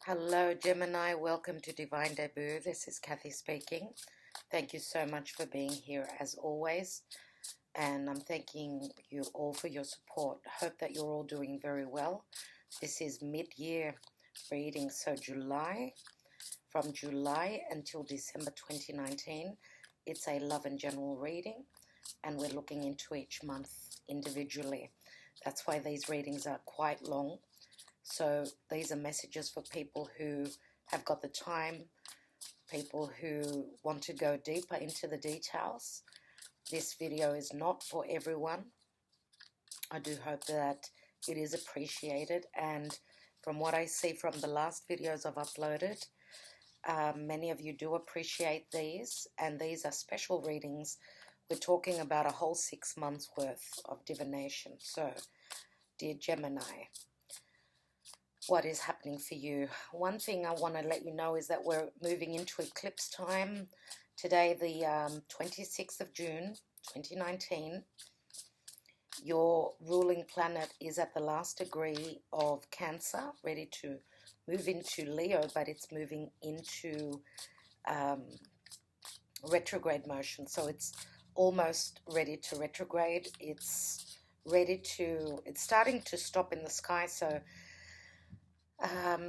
Hello, Gemini. Welcome to Divine Debut. This is Kathy speaking. Thank you so much for being here as always. And I'm thanking you all for your support. Hope that you're all doing very well. This is mid-year reading, so from July until December 2019, it's a love and general reading, and we're looking into each month individually. That's why these readings are quite long. So these are messages for people who have got the time, people who want to go deeper into the details. This video is not for everyone. I do hope that it is appreciated, and from what I see from the last videos I've uploaded, many of you do appreciate these, and these are special readings. We're talking about a whole 6 months worth of divination. So, dear Gemini, what is happening for you? One thing I want to let you know is that we're moving into eclipse time. Today, the 26th of June, 2019, your ruling planet is at the last degree of Cancer, ready to move into Leo, but it's moving into retrograde motion. So it's almost ready to retrograde. It's starting to stop in the sky. So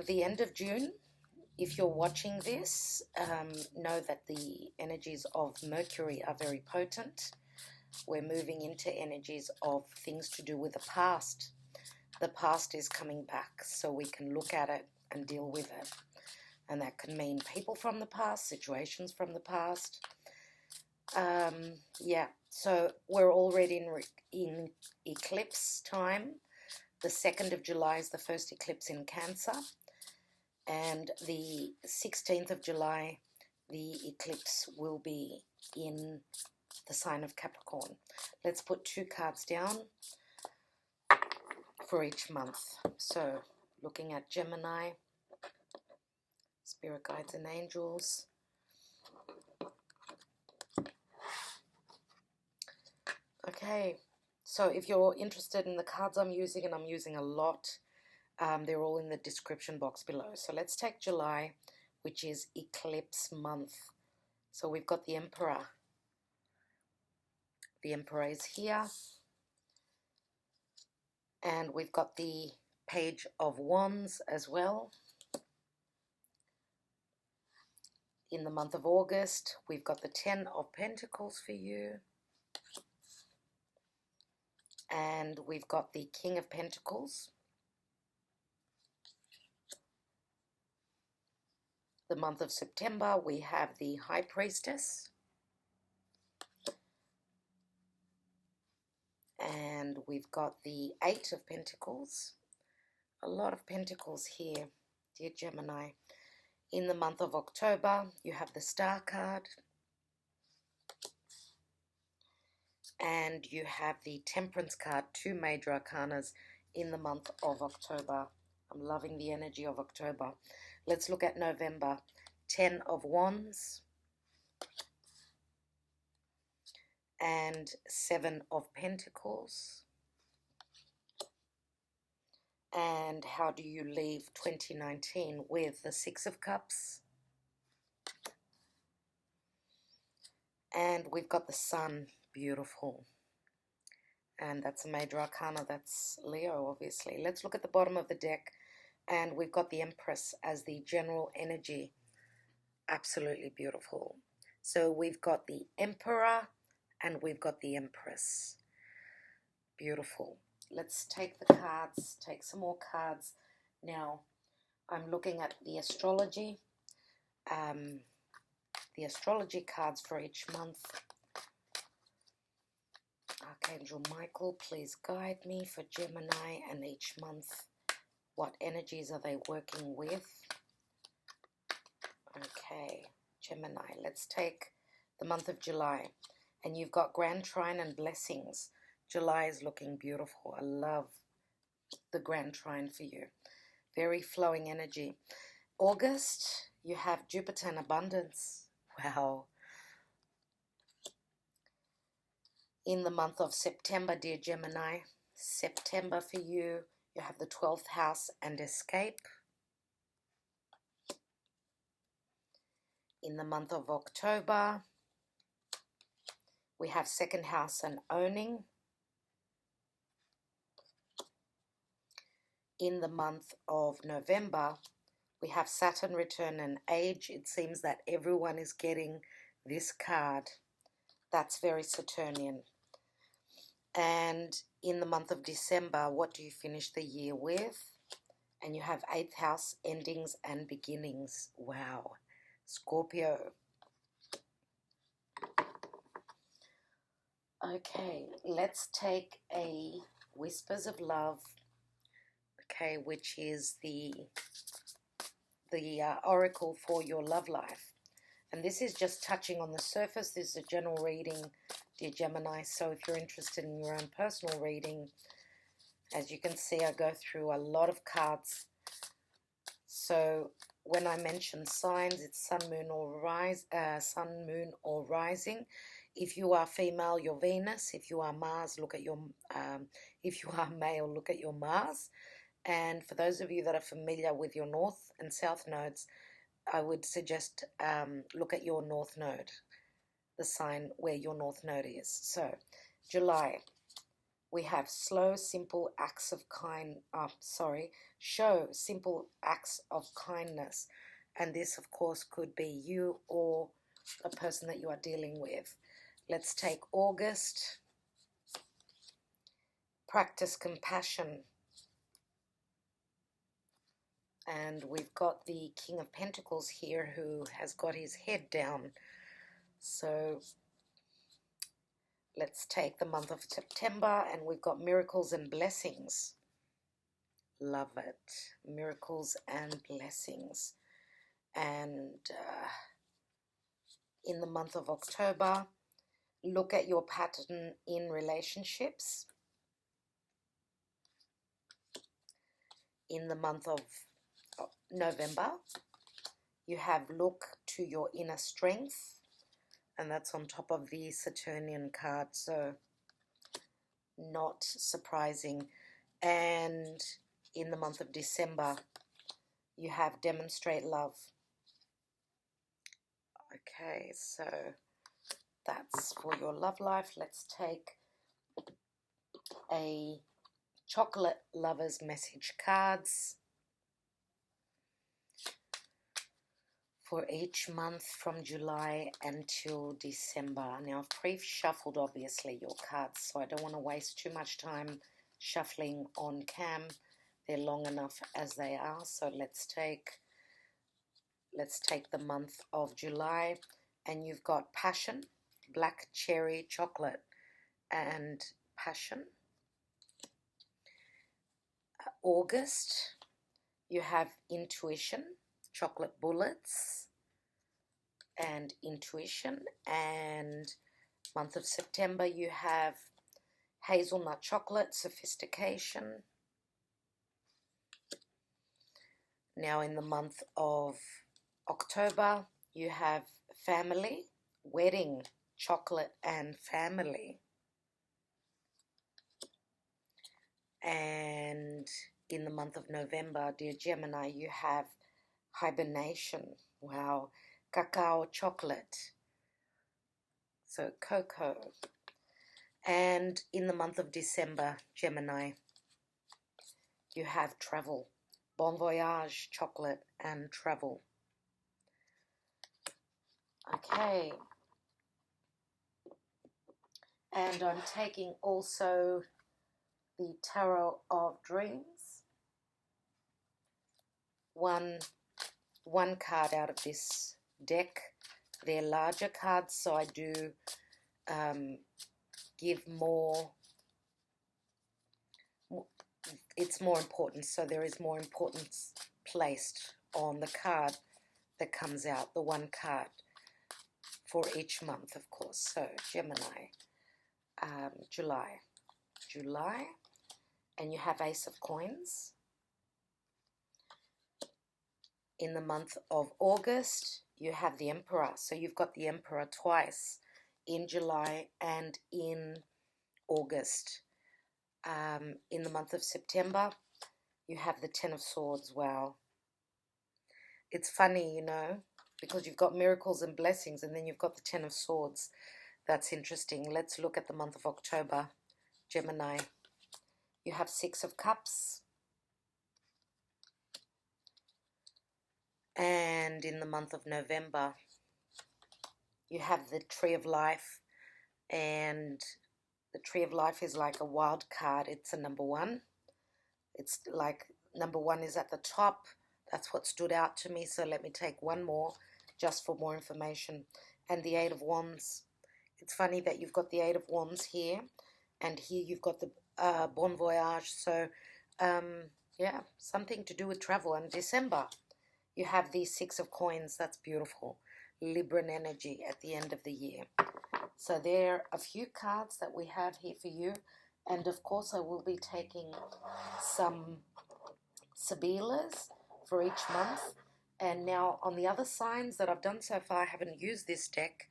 the end of June, if you're watching this, know that the energies of Mercury are very potent. We're moving into energies of things to do with the past. The past is coming back, so we can look at it and deal with it. And that can mean people from the past, situations from the past. Yeah, so we're already in eclipse time. The 2nd of July is the first eclipse in Cancer, and the 16th of July, the eclipse will be in the sign of Capricorn. Let's put 2 cards down for each month. So, looking at Gemini, Spirit Guides and Angels. Okay. So if you're interested in the cards I'm using, and I'm using a lot, they're all in the description box below. So let's take July, which is eclipse month. So we've got the Emperor. The Emperor is here. And we've got the Page of Wands as well. In the month of August, we've got the 10 of Pentacles for you. And we've got the King of Pentacles. The month of September, we have the High Priestess. And we've got the 8 of Pentacles. A lot of Pentacles here, dear Gemini. In the month of October, you have the Star card. And you have the Temperance card, 2 major arcanas in the month of October. I'm loving the energy of October. Let's look at November. 10 of Wands. And 7 of Pentacles. And how do you leave 2019 with the 6 of Cups? And we've got the Sun. Beautiful. And that's a major arcana. That's Leo, obviously. Let's look at the bottom of the deck. And we've got the Empress as the general energy. Absolutely beautiful. So we've got the Emperor and we've got the Empress. Beautiful. Let's take the cards, take some more cards. Now, I'm looking at the astrology. The astrology cards for each month. Archangel Michael, please guide me for Gemini and each month. What energies are they working with? Okay, Gemini, let's take the month of July. And you've got Grand Trine and Blessings. July is looking beautiful. I love the Grand Trine for you. Very flowing energy. August, you have Jupiter and Abundance. Wow. In the month of September, dear Gemini, September for you, you have the 12th house and Escape. In the month of October, we have second house and owning. In the month of November, we have Saturn return and age. It seems that everyone is getting this card. That's very Saturnian. And in the month of December, what do you finish the year with? And you have 8th house, endings and beginnings. Wow. Scorpio. Okay, let's take a Whispers of Love, okay, which is the oracle for your love life. And this is just touching on the surface. This is a general reading, dear Gemini. So if you're interested in your own personal reading, as you can see, I go through a lot of cards. So when I mention signs, it's sun, moon, or rising. If you are female, your Venus. If you are Mars, look at your. If you are male, look at your Mars. And for those of you that are familiar with your North and South nodes, I would suggest look at your North node, the sign where your North node is. So, July, we have show simple acts of kindness. And this, of course, could be you or a person that you are dealing with. Let's take August. Practice compassion. And we've got the King of Pentacles here who has got his head down. So let's take the month of September, and we've got miracles and blessings. Love it. Miracles and blessings. And in the month of October, look at your pattern in relationships. In the month of November, you have look to your inner strength, and that's on top of the Saturnian card, so not surprising. And in the month of December, you have demonstrate love. Okay, so that's for your love life. Let's take a chocolate lovers message cards for each month from July until December. Now, I've pre-shuffled, obviously, your cards, so I don't want to waste too much time shuffling on cam. They're long enough as they are, so let's take the month of July, and you've got passion, black cherry chocolate, and passion. August, you have intuition, chocolate bullets, and intuition. And month of September, you have hazelnut chocolate, sophistication. Now in the month of October, you have family, wedding, chocolate, and family. And in the month of November, dear Gemini, you have hibernation. Wow. Cacao chocolate. So cocoa. And in the month of December, Gemini, you have travel. Bon voyage, chocolate, and travel. Okay. And I'm taking also the Tarot of Dreams. One card out of this deck. They're larger cards, so I do give more. It's more important, so there is more importance placed on the card that comes out, the one card for each month, of course. So Gemini, July, and you have Ace of Coins. In the month of August, you have the Emperor. So you've got the Emperor twice, in July and in August. In the month of September, you have the Ten of Swords. Wow. It's funny, you know, because you've got miracles and blessings, and then you've got the Ten of Swords. That's interesting. Let's look at the month of October, Gemini. You have Six of Cups. And in the month of November, you have the Tree of Life. And the Tree of Life is like a wild card. It's a number one. It's like number one is at the top. That's what stood out to me. So let me take one more just for more information. And the Eight of Wands. It's funny that you've got the Eight of Wands here. And here you've got the Bon Voyage. So, yeah, something to do with travel. And December, you have the Six of Coins. That's beautiful. Libran energy at the end of the year. So there are a few cards that we have here for you. And of course, I will be taking some Sibillas for each month. And now on the other signs that I've done so far, I haven't used this deck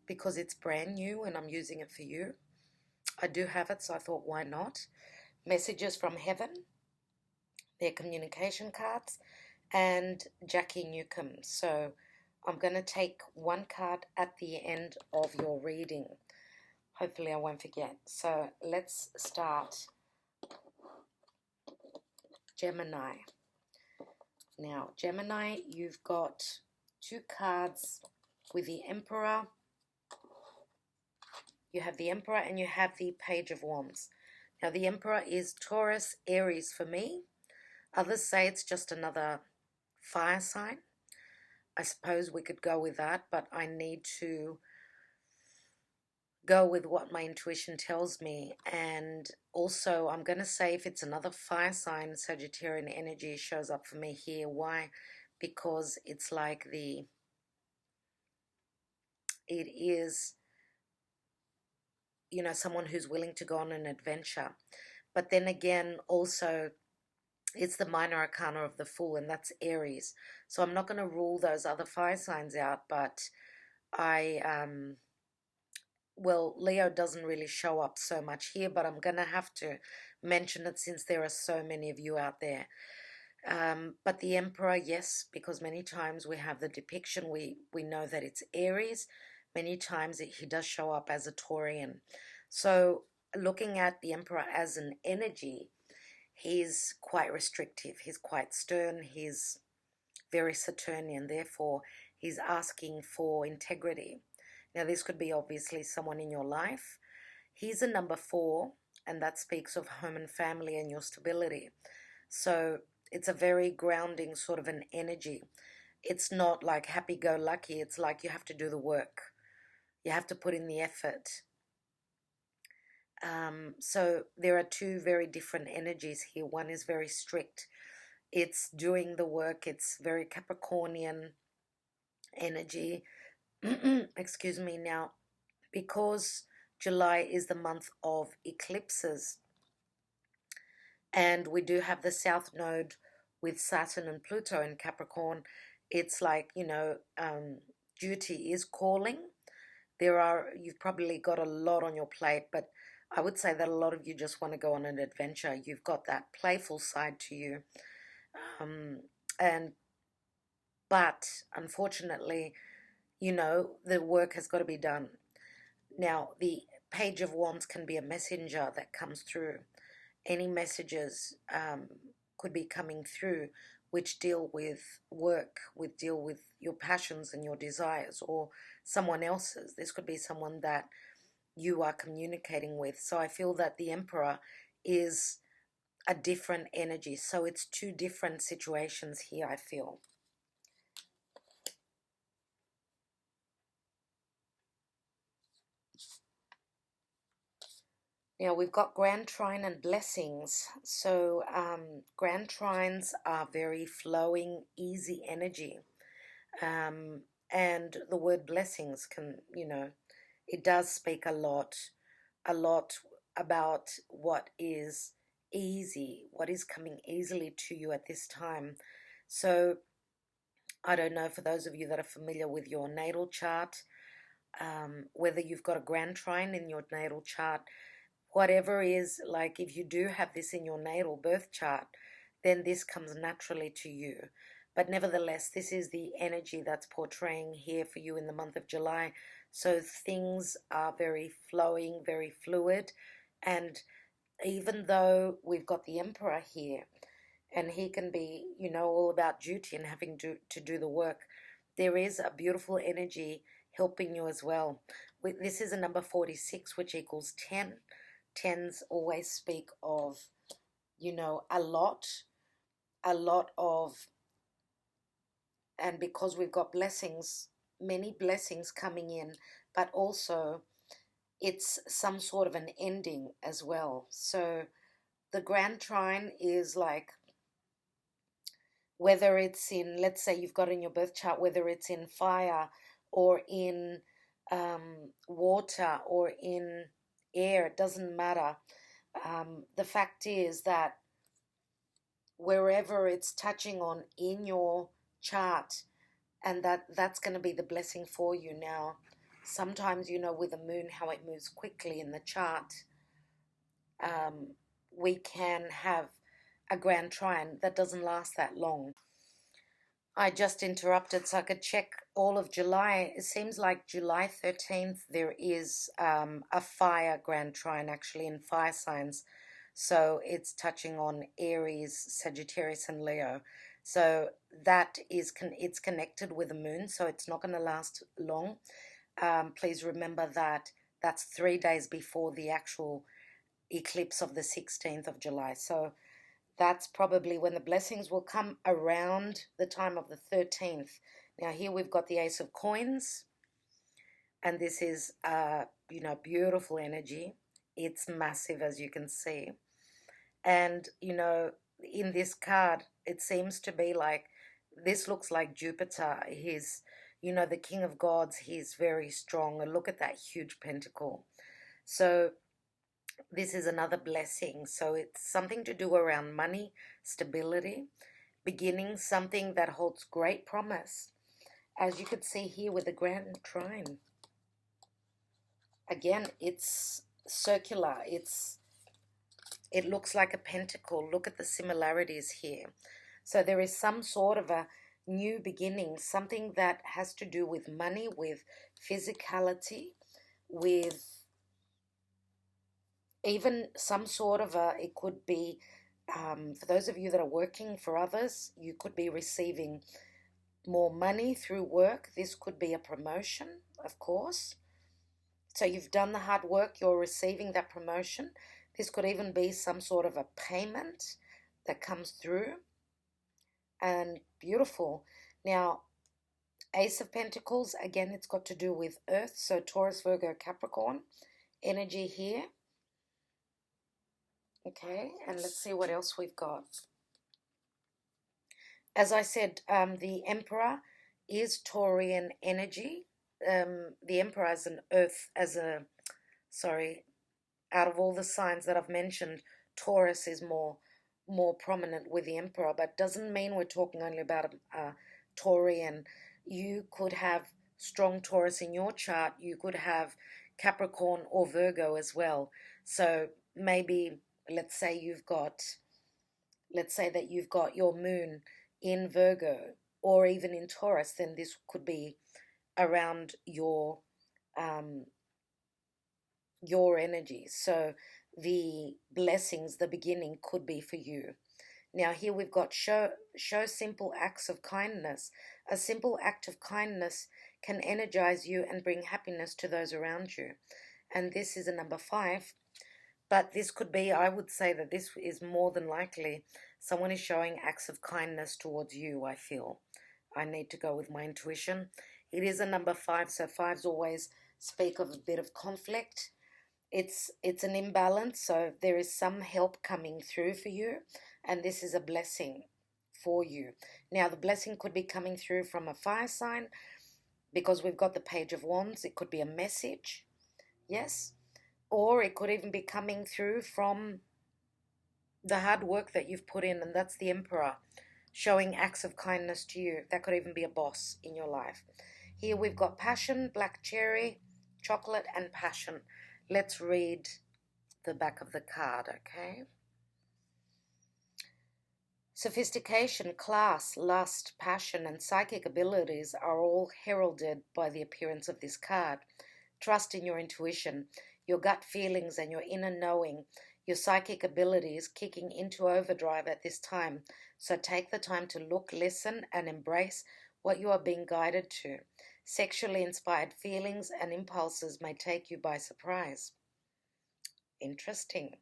because it's brand new and I'm using it for you. I do have it, so I thought, why not? Messages from Heaven, their communication cards, and Jackie Newcomb. So I'm going to take one card at the end of your reading. Hopefully I won't forget. So let's start. Gemini. Now, Gemini, you've got two cards with the Emperor. You have the Emperor and you have the Page of Wands. Now, the Emperor is Taurus, Aries for me. Others say it's just another fire sign. I suppose we could go with that, but I need to go with what my intuition tells me. And also, I'm going to say if it's another fire sign, Sagittarian energy shows up for me here. Why? Because it's like it is, you know, someone who's willing to go on an adventure. But then again, also, it's the minor arcana of the Fool, and that's Aries. So I'm not going to rule those other fire signs out, but well, Leo doesn't really show up so much here, but I'm going to have to mention it since there are so many of you out there. But the Emperor, yes, because many times we have the depiction, we know that it's Aries. Many times he does show up as a Taurian. So looking at the Emperor as an energy, he's quite restrictive. He's quite stern. He's very Saturnian. Therefore, he's asking for integrity. Now, this could be obviously someone in your life. He's a number 4, and that speaks of home and family and your stability. So it's a very grounding sort of an energy. It's not like happy-go-lucky. It's like you have to do the work. You have to put in the effort. So there are two very different energies here. One is very strict. It's doing the work. It's very Capricornian energy. Excuse me. Now, because July is the month of eclipses, and we do have the South Node with Saturn and Pluto in Capricorn, it's like, you know, duty is calling. You've probably got a lot on your plate, but I would say that a lot of you just want to go on an adventure. You've got that playful side to you. But unfortunately, you know, the work has got to be done. Now, the Page of Wands can be a messenger that comes through. Any messages could be coming through which deal with work, deal with your passions and your desires, or someone else's. This could be someone that you are communicating with. So I feel that the Emperor is a different energy. So it's two different situations here, I feel. Now we've got Grand Trine and Blessings. So Grand Trines are very flowing, easy energy. And the word blessings can, you know, it does speak a lot about what is easy, what is coming easily to you at this time. So I don't know, for those of you that are familiar with your natal chart, whether you've got a Grand Trine in your natal chart, whatever is, like if you do have this in your natal birth chart, then this comes naturally to you. But nevertheless, this is the energy that's portraying here for you in the month of July. So things are very flowing, very fluid. And even though we've got the Emperor here, and he can be, all about duty and having to do the work, there is a beautiful energy helping you as well. This is a number 46, which equals 10. Tens always speak of, a lot of, and because we've got blessings, many blessings coming in, but also it's some sort of an ending as well. So the Grand Trine is like, whether it's in, let's say you've got in your birth chart, whether it's in fire or in water or in air, it doesn't matter. The fact is that wherever it's touching on in your chart, and that's going to be the blessing for you. Now, sometimes, with the moon, how it moves quickly in the chart, we can have a Grand Trine that doesn't last that long. I just interrupted so I could check all of July. It seems like July 13th there is a fire Grand Trine actually in fire signs. So it's touching on Aries, Sagittarius, and Leo. So that is it's connected with the moon, so it's not going to last long. Please remember that that's 3 days before the actual eclipse of the 16th of July. So that's probably when the blessings will come, around the time of the 13th. Now here we've got the Ace of Coins, and this is beautiful energy. It's massive, as you can see. And in this card it seems to be like, this looks like Jupiter. He's the King of Gods. He's very strong, and look at that huge pentacle. So this is another blessing. So it's something to do around money, stability, beginning, something that holds great promise. As you could see here with the Grand Trine. Again, it's circular. It looks like a pentacle. Look at the similarities here. So there is some sort of a new beginning, something that has to do with money, with physicality, with even some sort of it could be, for those of you that are working for others, you could be receiving more money through work. This could be a promotion, of course. So you've done the hard work, you're receiving that promotion. This could even be some sort of a payment that comes through. And beautiful. Now, Ace of Pentacles, again, it's got to do with Earth. So Taurus, Virgo, Capricorn energy here. Okay, and let's see what else we've got. As I said, the Emperor is Taurian energy. The Emperor as an Earth, out of all the signs that I've mentioned, Taurus is more prominent with the Emperor, but doesn't mean we're talking only about a Taurian. You could have strong Taurus in your chart. You could have Capricorn or Virgo as well. So maybe, let's say that you've got your moon in Virgo or even in Taurus, then this could be around your energy. So the blessings, the beginning could be for you. Now here we've got show simple acts of kindness. A simple act of kindness can energize you and bring happiness to those around you. And this is a number 5. But this could be, I would say that this is more than likely someone is showing acts of kindness towards you, I feel. I need to go with my intuition. It is a number 5, so 5s always speak of a bit of conflict. It's an imbalance, so there is some help coming through for you, and this is a blessing for you. Now, the blessing could be coming through from a fire sign, because we've got the Page of Wands. It could be a message, yes, or it could even be coming through from the hard work that you've put in, and that's the Emperor, showing acts of kindness to you. That could even be a boss in your life. Here we've got passion, black cherry, chocolate, and passion. Let's read the back of the card, okay? Sophistication, class, lust, passion, and psychic abilities are all heralded by the appearance of this card. Trust in your intuition, your gut feelings, and your inner knowing. Your psychic abilities kicking into overdrive at this time. So take the time to look, listen, and embrace what you are being guided to. Sexually inspired feelings and impulses may take you by surprise. Interesting.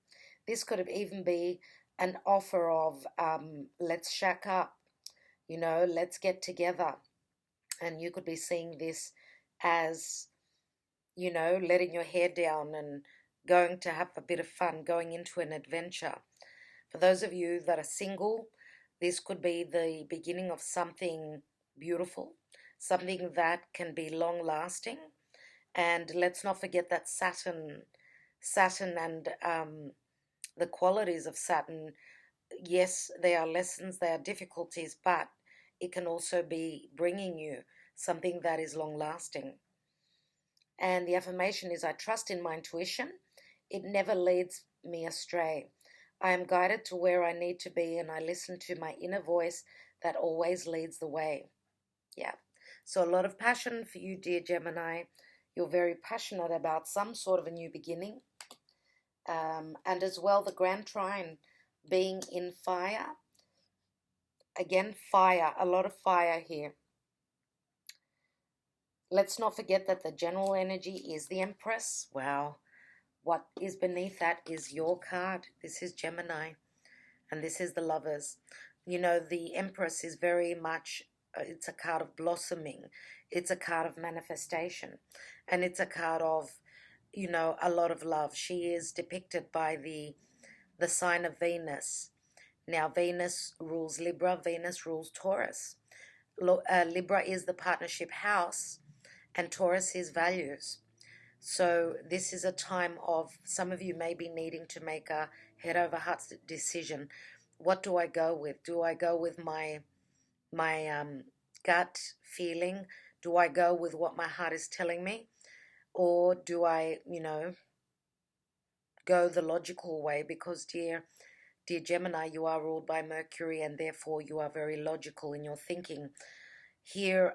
This could even be an offer of let's shack up, let's get together. And you could be seeing this as, letting your hair down and going to have a bit of fun, going into an adventure. For those of you that are single, this could be the beginning of something beautiful, something that can be long lasting. And let's not forget that Saturn and the qualities of Saturn, yes, there are lessons, there are difficulties, but it can also be bringing you something that is long lasting. And the affirmation is, I trust in my intuition. It never leads me astray. I am guided to where I need to be, and I listen to my inner voice that always leads the way. Yeah. So a lot of passion for you, dear Gemini. You're very passionate about some sort of a new beginning. And as well, the Grand Trine being in fire. Again, fire, a lot of fire here. Let's not forget that the general energy is the Empress. Wow. What is beneath that is your card. This is Gemini. And this is the Lovers. The Empress is very much, it's a card of blossoming. It's a card of manifestation. And it's a card of, a lot of love. She is depicted by the sign of Venus. Now, Venus rules Libra, Venus rules Taurus. Libra is the partnership house, and Taurus is values. So this is a time of, some of you may be needing to make a head over heart decision. What do I go with? Do I go with my gut feeling? Do I go with what my heart is telling me? Or do I, go the logical way? Because dear Gemini, you are ruled by Mercury, and therefore you are very logical in your thinking. Here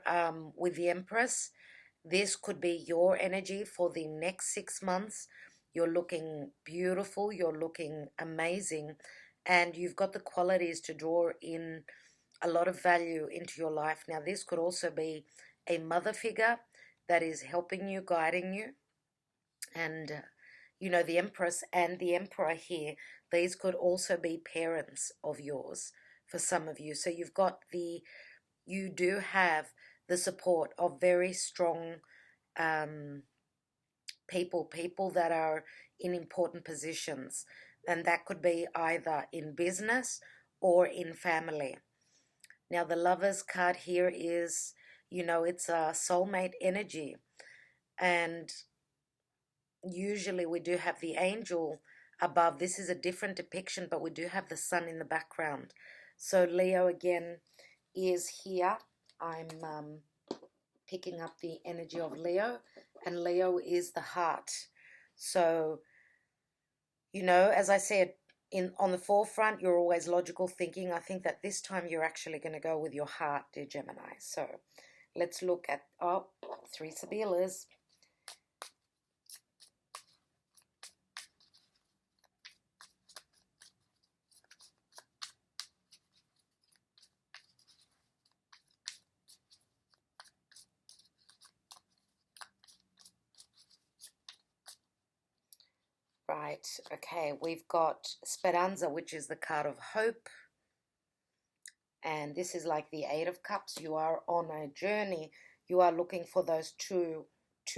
with the Empress, this could be your energy for the next 6 months. You're looking beautiful, you're looking amazing, and you've got the qualities to draw in a lot of value into your life. Now, this could also be a mother figure that is helping you, guiding you. And, the Empress and the Emperor here, these could also be parents of yours for some of you. So you do have the support of very strong people that are in important positions. And that could be either in business or in family. Now, the Lovers card here is, it's a soulmate energy. And usually we do have the angel above. This is a different depiction, but we do have the sun in the background. So Leo again is here. I'm picking up the energy of Leo, and Leo is the heart. So, as I said, on the forefront, you're always logical thinking. I think that this time you're actually going to go with your heart, dear Gemini. So let's look at, 3 Sibillas. Right, okay, we've got Speranza, which is the card of hope. And this is like the 8 of Cups. You are on a journey. You are looking for those two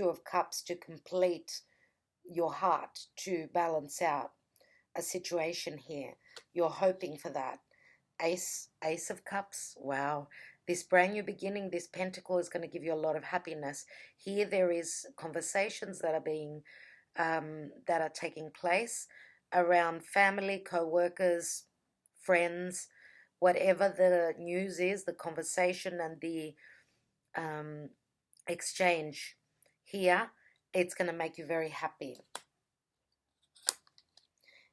of Cups to complete your heart, to balance out a situation here. You're hoping for that. Ace of Cups, wow. This brand new beginning, this Pentacle is going to give you a lot of happiness. Here there is conversations that are being that are taking place around family, co-workers, friends, whatever the news is, the conversation and the exchange here, it's going to make you very happy.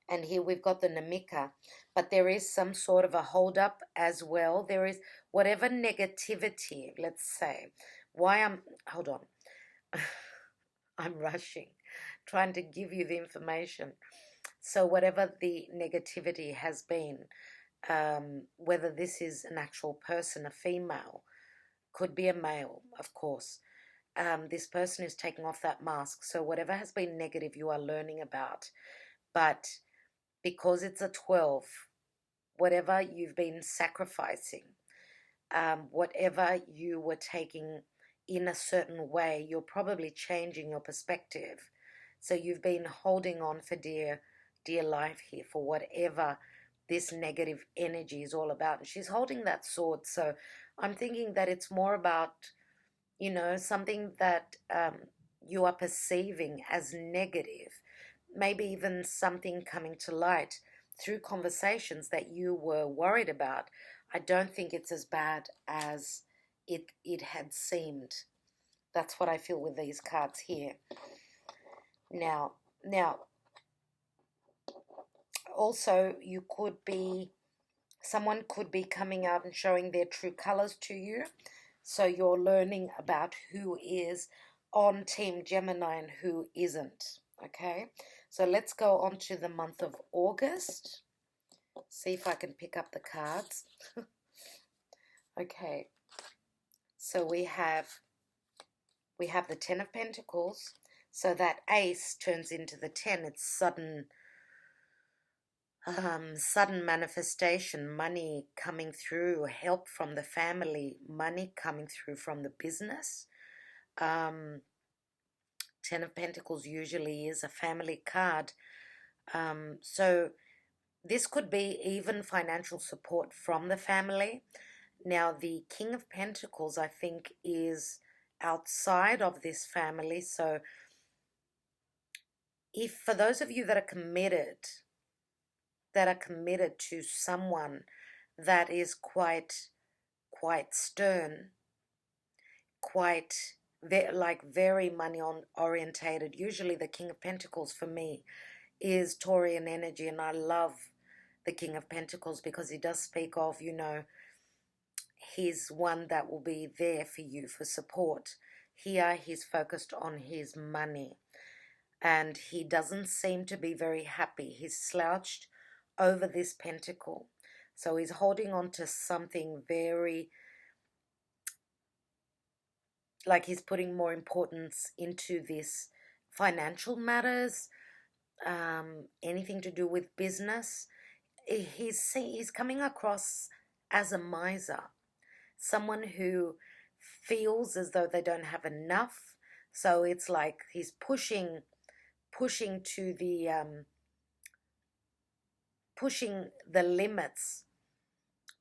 And here we've got the Namika. But there is some sort of a hold-up as well. There is whatever negativity, let's say. Hold on. I'm rushing, trying to give you the information. So whatever the negativity has been, whether this is an actual person, a female, could be a male, of course. This person is taking off that mask. So whatever has been negative, you are learning about. But because it's a 12, whatever you've been sacrificing, whatever you were taking in a certain way, you're probably changing your perspective. So you've been holding on for dear life here for whatever this negative energy is all about. And she's holding that sword. So I'm thinking that it's more about, something that you are perceiving as negative, maybe even something coming to light through conversations that you were worried about. I don't think it's as bad as it had seemed. That's what I feel with these cards here. Now, also someone could be coming out and showing their true colors to you. So you're learning about who is on Team Gemini and who isn't. Okay, so let's go on to the month of August. See if I can pick up the cards. Okay, so we have the Ten of Pentacles. So that ace turns into the 10. It's sudden manifestation, money coming through, help from the family, money coming through from the business. Ten of Pentacles usually is a family card. So this could be even financial support from the family. Now, the King of Pentacles, I think, is outside of this family. So if for those of you that are committed to someone that is quite stern, very money orientated. Usually the King of Pentacles for me is Taurian energy, and I love the King of Pentacles because he does speak of, he's one that will be there for you for support. Here he's focused on his money, and he doesn't seem to be very happy. He's slouched over this pentacle. So he's holding on to something very, like he's putting more importance into this financial matters, anything to do with business. He's coming across as a miser, someone who feels as though they don't have enough. So it's like he's pushing to the pushing the limits,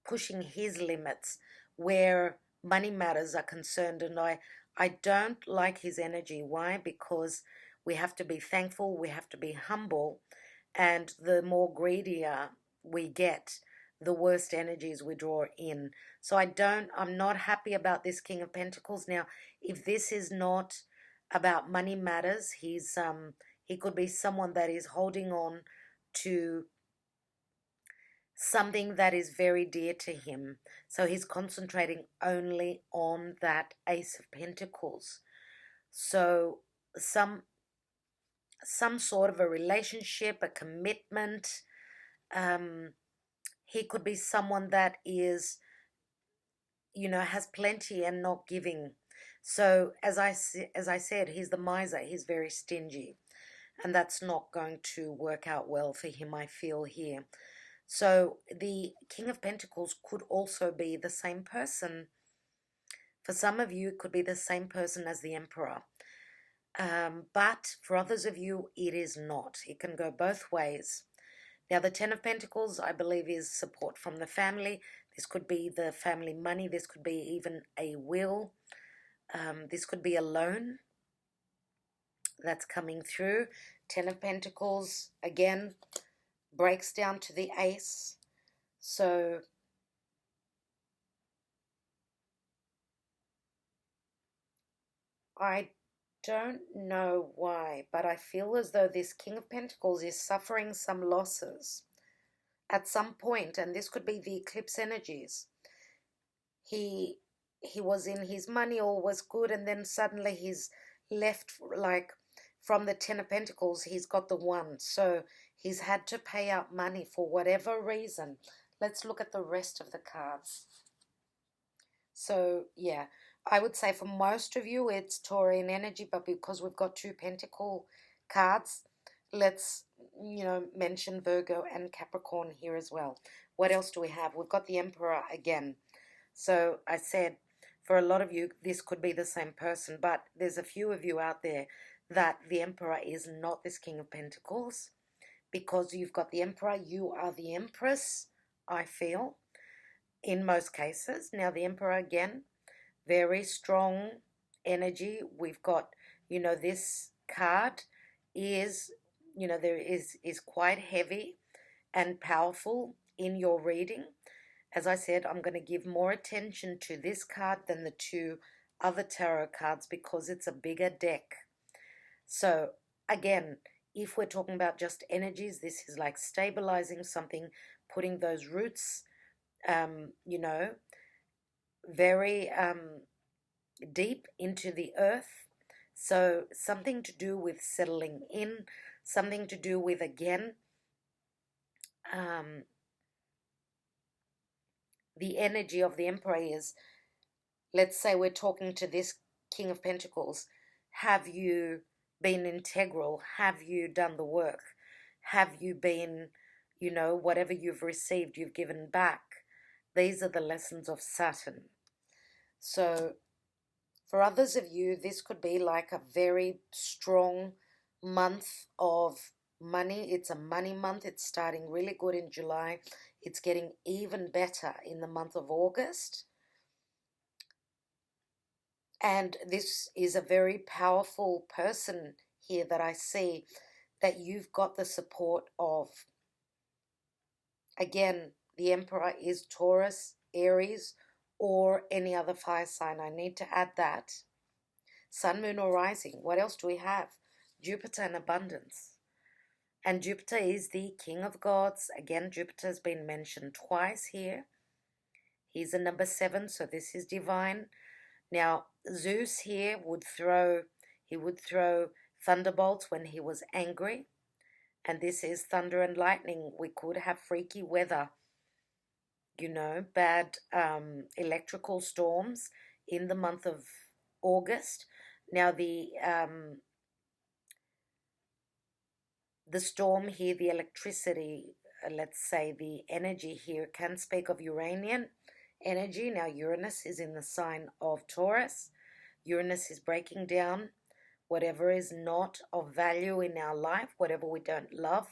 pushing his limits where money matters are concerned. And I don't like his energy. Why? Because we have to be thankful, we have to be humble, and the more greedier we get, the worst energies we draw in. So I'm not happy about this King of Pentacles. Now, if this is not about money matters, he could be someone that is holding on to something that is very dear to him. So he's concentrating only on that Ace of Pentacles. So some sort of a relationship, a commitment. He could be someone that is, has plenty and not giving. So as I said, he's the miser. He's very stingy, and that's not going to work out well for him, I feel here. So the King of Pentacles could also be the same person. For some of you, it could be the same person as the Emperor. But for others of you, it is not. It can go both ways. Now, the Ten of Pentacles, I believe, is support from the family. This could be the family money. This could be even a will. This could be a loan that's coming through. Ten of Pentacles, again, breaks down to the Ace. So I don't know why, but I feel as though this King of Pentacles is suffering some losses at some point, and this could be the eclipse energies. He was in his money, all was good, and then suddenly he's left, like from the Ten of Pentacles, he's got the one. So he's had to pay out money for whatever reason. Let's look at the rest of the cards. So, yeah, I would say for most of you, it's Taurian energy, but because we've got two Pentacle cards, let's, mention Virgo and Capricorn here as well. What else do we have? We've got the Emperor again. So I said, for a lot of you, this could be the same person, but there's a few of you out there that the Emperor is not this King of Pentacles, because you've got the Emperor, you are the Empress, I feel, in most cases. Now the Emperor again, very strong energy. We've got, this card is, there is quite heavy and powerful in your reading. As I said, I'm going to give more attention to this card than the two other tarot cards because it's a bigger deck. So again, if we're talking about just energies, this is like stabilizing something, putting those roots, very deep into the earth. So something to do with settling in, something to do with, again, the energy of the Emperor is, let's say we're talking to this King of Pentacles. Have you been integral? Have you done the work? Have you been, whatever you've received, you've given back? These are the lessons of Saturn. So for others of you, this could be like a very strong month of money. It's a money month. It's starting really good in July. It's getting even better in the month of August. And this is a very powerful person here that I see that you've got the support of. Again, the Emperor is Taurus, Aries, or any other fire sign. I need to add that. Sun, Moon, or Rising. What else do we have? Jupiter and abundance. And Jupiter is the King of Gods. Again, Jupiter has been mentioned twice here. He's a number 7, so this is divine. Now, Zeus here would throw thunderbolts when he was angry. And this is thunder and lightning. We could have freaky weather, bad electrical storms in the month of August. Now, the storm here, the electricity, let's say the energy here can speak of Uranian energy. Now, Uranus is in the sign of Taurus. Uranus is breaking down whatever is not of value in our life, whatever we don't love.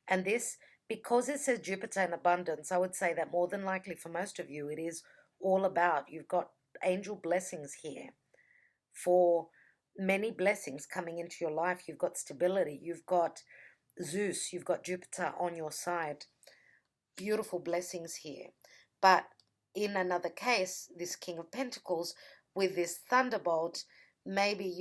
And this, because it says Jupiter in abundance, I would say that more than likely for most of you, it is all about, you've got angel blessings here for many blessings coming into your life. You've got stability, you've got Zeus, you've got Jupiter on your side. Beautiful blessings here. But in another case, this King of Pentacles with this thunderbolt, maybe,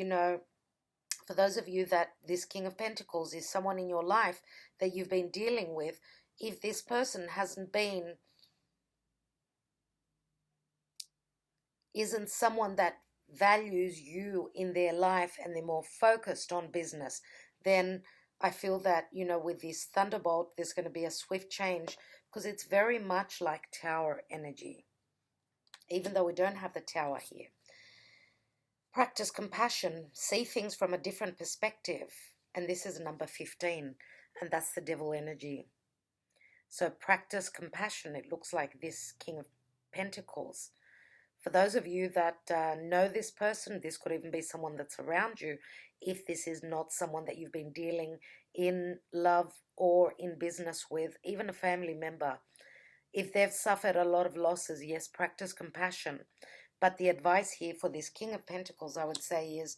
for those of you that this King of Pentacles is someone in your life that you've been dealing with, if this person isn't someone that values you in their life and they're more focused on business, then I feel that, with this thunderbolt, there's going to be a swift change because it's very much like tower energy, even though we don't have the tower here. Practice compassion, see things from a different perspective. And this is number 15, and that's the devil energy. So practice compassion. It looks like this King of Pentacles. For those of you that know this person, this could even be someone that's around you, if this is not someone that you've been dealing in love or in business with, even a family member. If they've suffered a lot of losses, yes, practice compassion. But the advice here for this King of Pentacles, I would say, is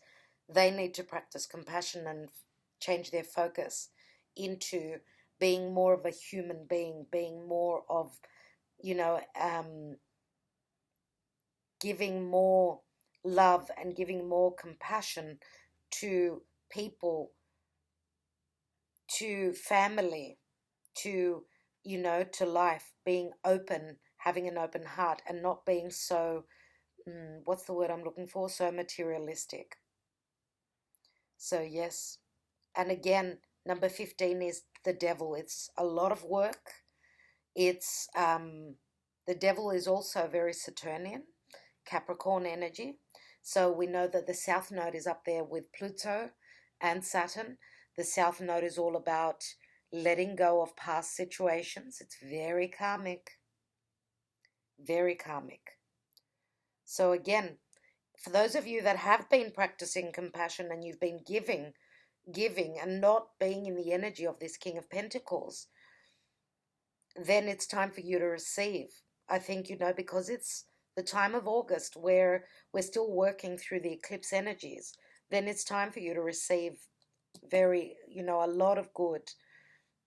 they need to practice compassion and change their focus into being more of a human being, being more of, giving more love and giving more compassion to people, to family, to, to life, being open, having an open heart, and not being so, what's the word I'm looking for? So materialistic. So, yes. And again, number 15 is the devil. It's a lot of work. It's, the devil is also very Saturnian, Capricorn energy. So we know that the South Node is up there with Pluto and Saturn. The South Node is all about letting go of past situations. It's very karmic. Very karmic. So again, for those of you that have been practicing compassion and you've been giving and not being in the energy of this King of Pentacles, then it's time for you to receive. I think, because it's the time of August where we're still working through the eclipse energies, then it's time for you to receive very, a lot of good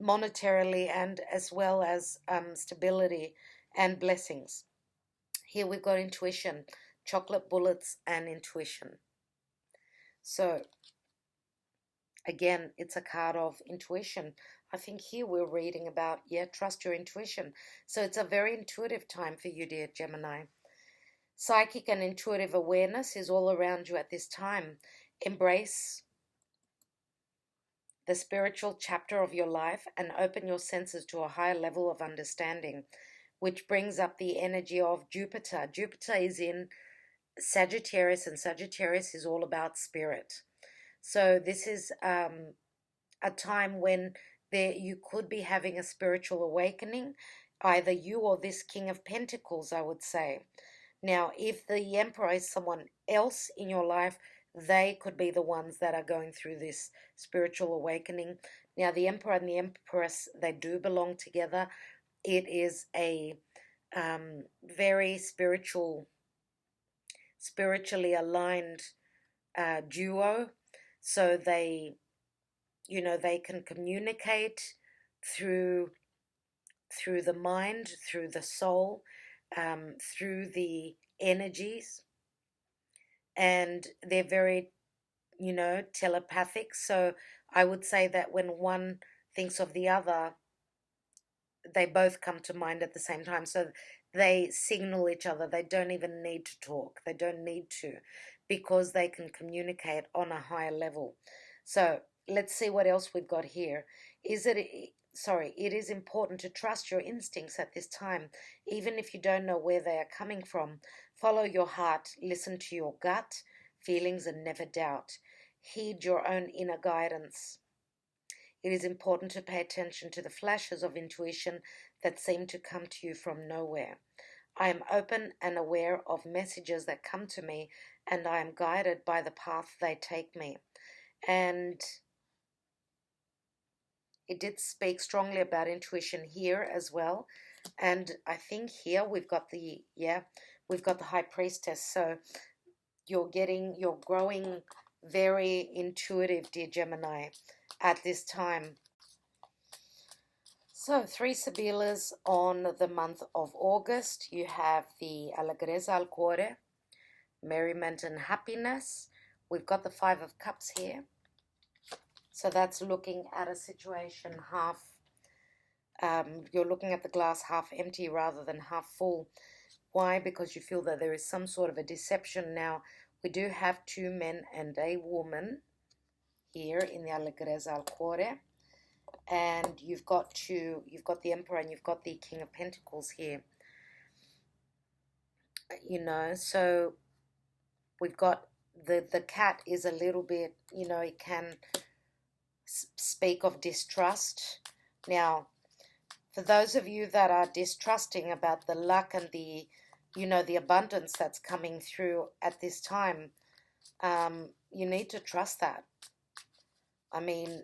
monetarily and as well as stability and blessings. Here we've got intuition, chocolate bullets and intuition. So again, it's a card of intuition. I think here we're reading about, trust your intuition. So it's a very intuitive time for you, dear Gemini. Psychic and intuitive awareness is all around you at this time. Embrace the spiritual chapter of your life and open your senses to a higher level of understanding, which brings up the energy of Jupiter. Jupiter is in Sagittarius, and Sagittarius is all about spirit. So this is a time when you could be having a spiritual awakening, either you or this King of Pentacles, I would say. Now, if the Emperor is someone else in your life, they could be the ones that are going through this spiritual awakening. Now, the Emperor and the Empress, they do belong together. It is a very spiritually aligned duo. So they can communicate through the mind, through the soul, through the energies, and they're very, telepathic. So I would say that when one thinks of the other, they both come to mind at the same time. So they signal each other. They don't even need to talk. They don't need to, because they can communicate on a higher level. So let's see what else we've got here. It is important to trust your instincts at this time, even if you don't know where they are coming from. Follow your heart, listen to your gut feelings, and never doubt. Heed your own inner guidance. It is important to pay attention to the flashes of intuition that seem to come to you from nowhere. I am open and aware of messages that come to me, and I am guided by the path they take me. And it did speak strongly about intuition here as well. And I think here we've got the High Priestess. So you're growing very intuitive, dear Gemini, at this time. So 3 Sibillas on the month of August. You have the Allegrezza al Cuore, merriment and happiness. We've got the 5 of Cups here. So that's looking at a situation you're looking at the glass half empty rather than half full. Why? Because you feel that there is some sort of a deception. Now, we do have 2 men and a woman here in the Allegrezza al Cuore. And you've got the Emperor and you've got the King of Pentacles here. So we've got the cat is a little bit, it can speak of distrust. Now, for those of you that are distrusting about the luck and the abundance that's coming through at this time, you need to trust that. I mean,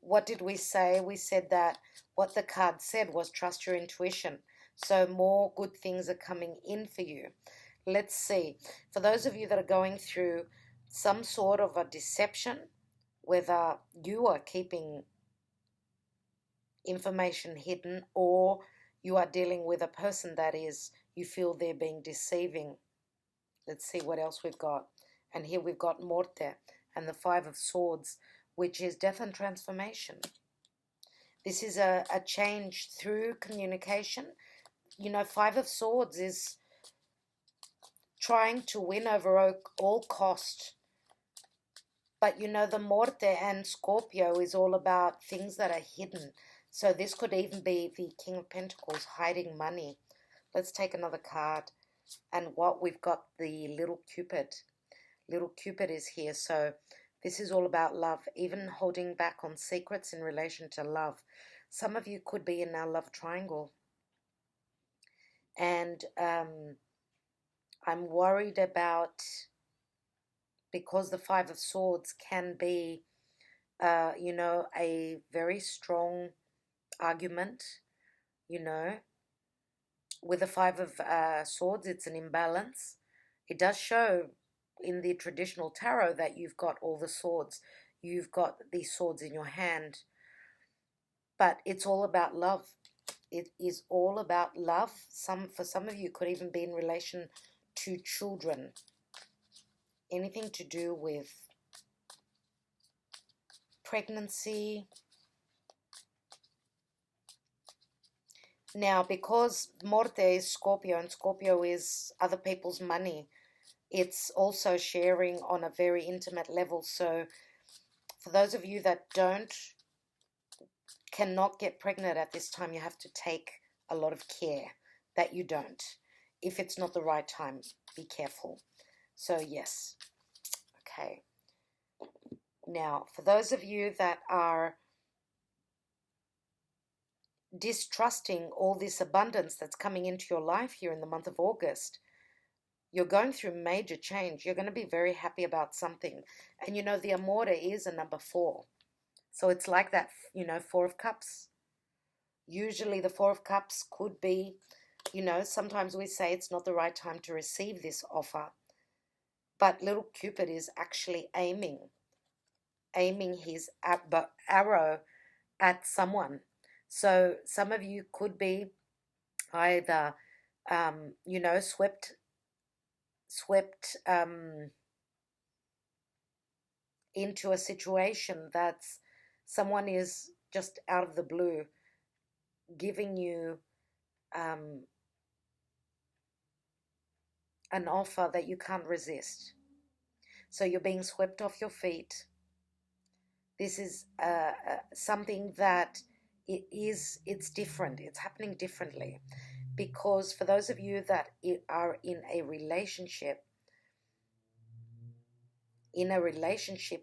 what did we say? We said that what the card said was trust your intuition. So more good things are coming in for you. Let's see. For those of you that are going through some sort of a deception, whether you are keeping information hidden or you are dealing with a person that you feel they're being deceiving. Let's see what else we've got. And here we've got Morte and the Five of Swords, which is death and transformation. This is a change through communication. You know, Five of Swords is trying to win over all cost. But you know, the Morte and Scorpio is all about things that are hidden. So this could even be the King of Pentacles hiding money. Let's take another card. And what we've got, the little Cupid. Little Cupid is here. So this is all about love, even holding back on secrets in relation to love. Some of you could be in our love triangle. And I'm worried about, because the Five of Swords can be, you know, a very strong argument, you know. With the Five of Swords, it's an imbalance. It does show in the traditional tarot that you've got all the swords. You've got these swords in your hand. But it's all about love. It is all about love. For some of you, could even be in relation to children. Anything to do with pregnancy. Now, because Morte is Scorpio and Scorpio is other people's money, it's also sharing on a very intimate level. So for those of you that cannot get pregnant at this time, you have to take a lot of care that you don't. If it's not the right time, be careful. So yes. Okay. Now, for those of you that are distrusting all this abundance that's coming into your life here in the month of August, you're going through major change. You're going to be very happy about something. And you know, the Amore is a number 4. So it's like that, you know, Four of Cups. Usually the Four of Cups could be, you know, sometimes we say it's not the right time to receive this offer. But little Cupid is actually aiming his arrow at someone. So some of you could be either, you know, swept into a situation that's someone is just out of the blue giving you an offer that you can't resist. So you're being swept off your feet. This is something that it's different. It's happening differently. Because for those of you that are in a relationship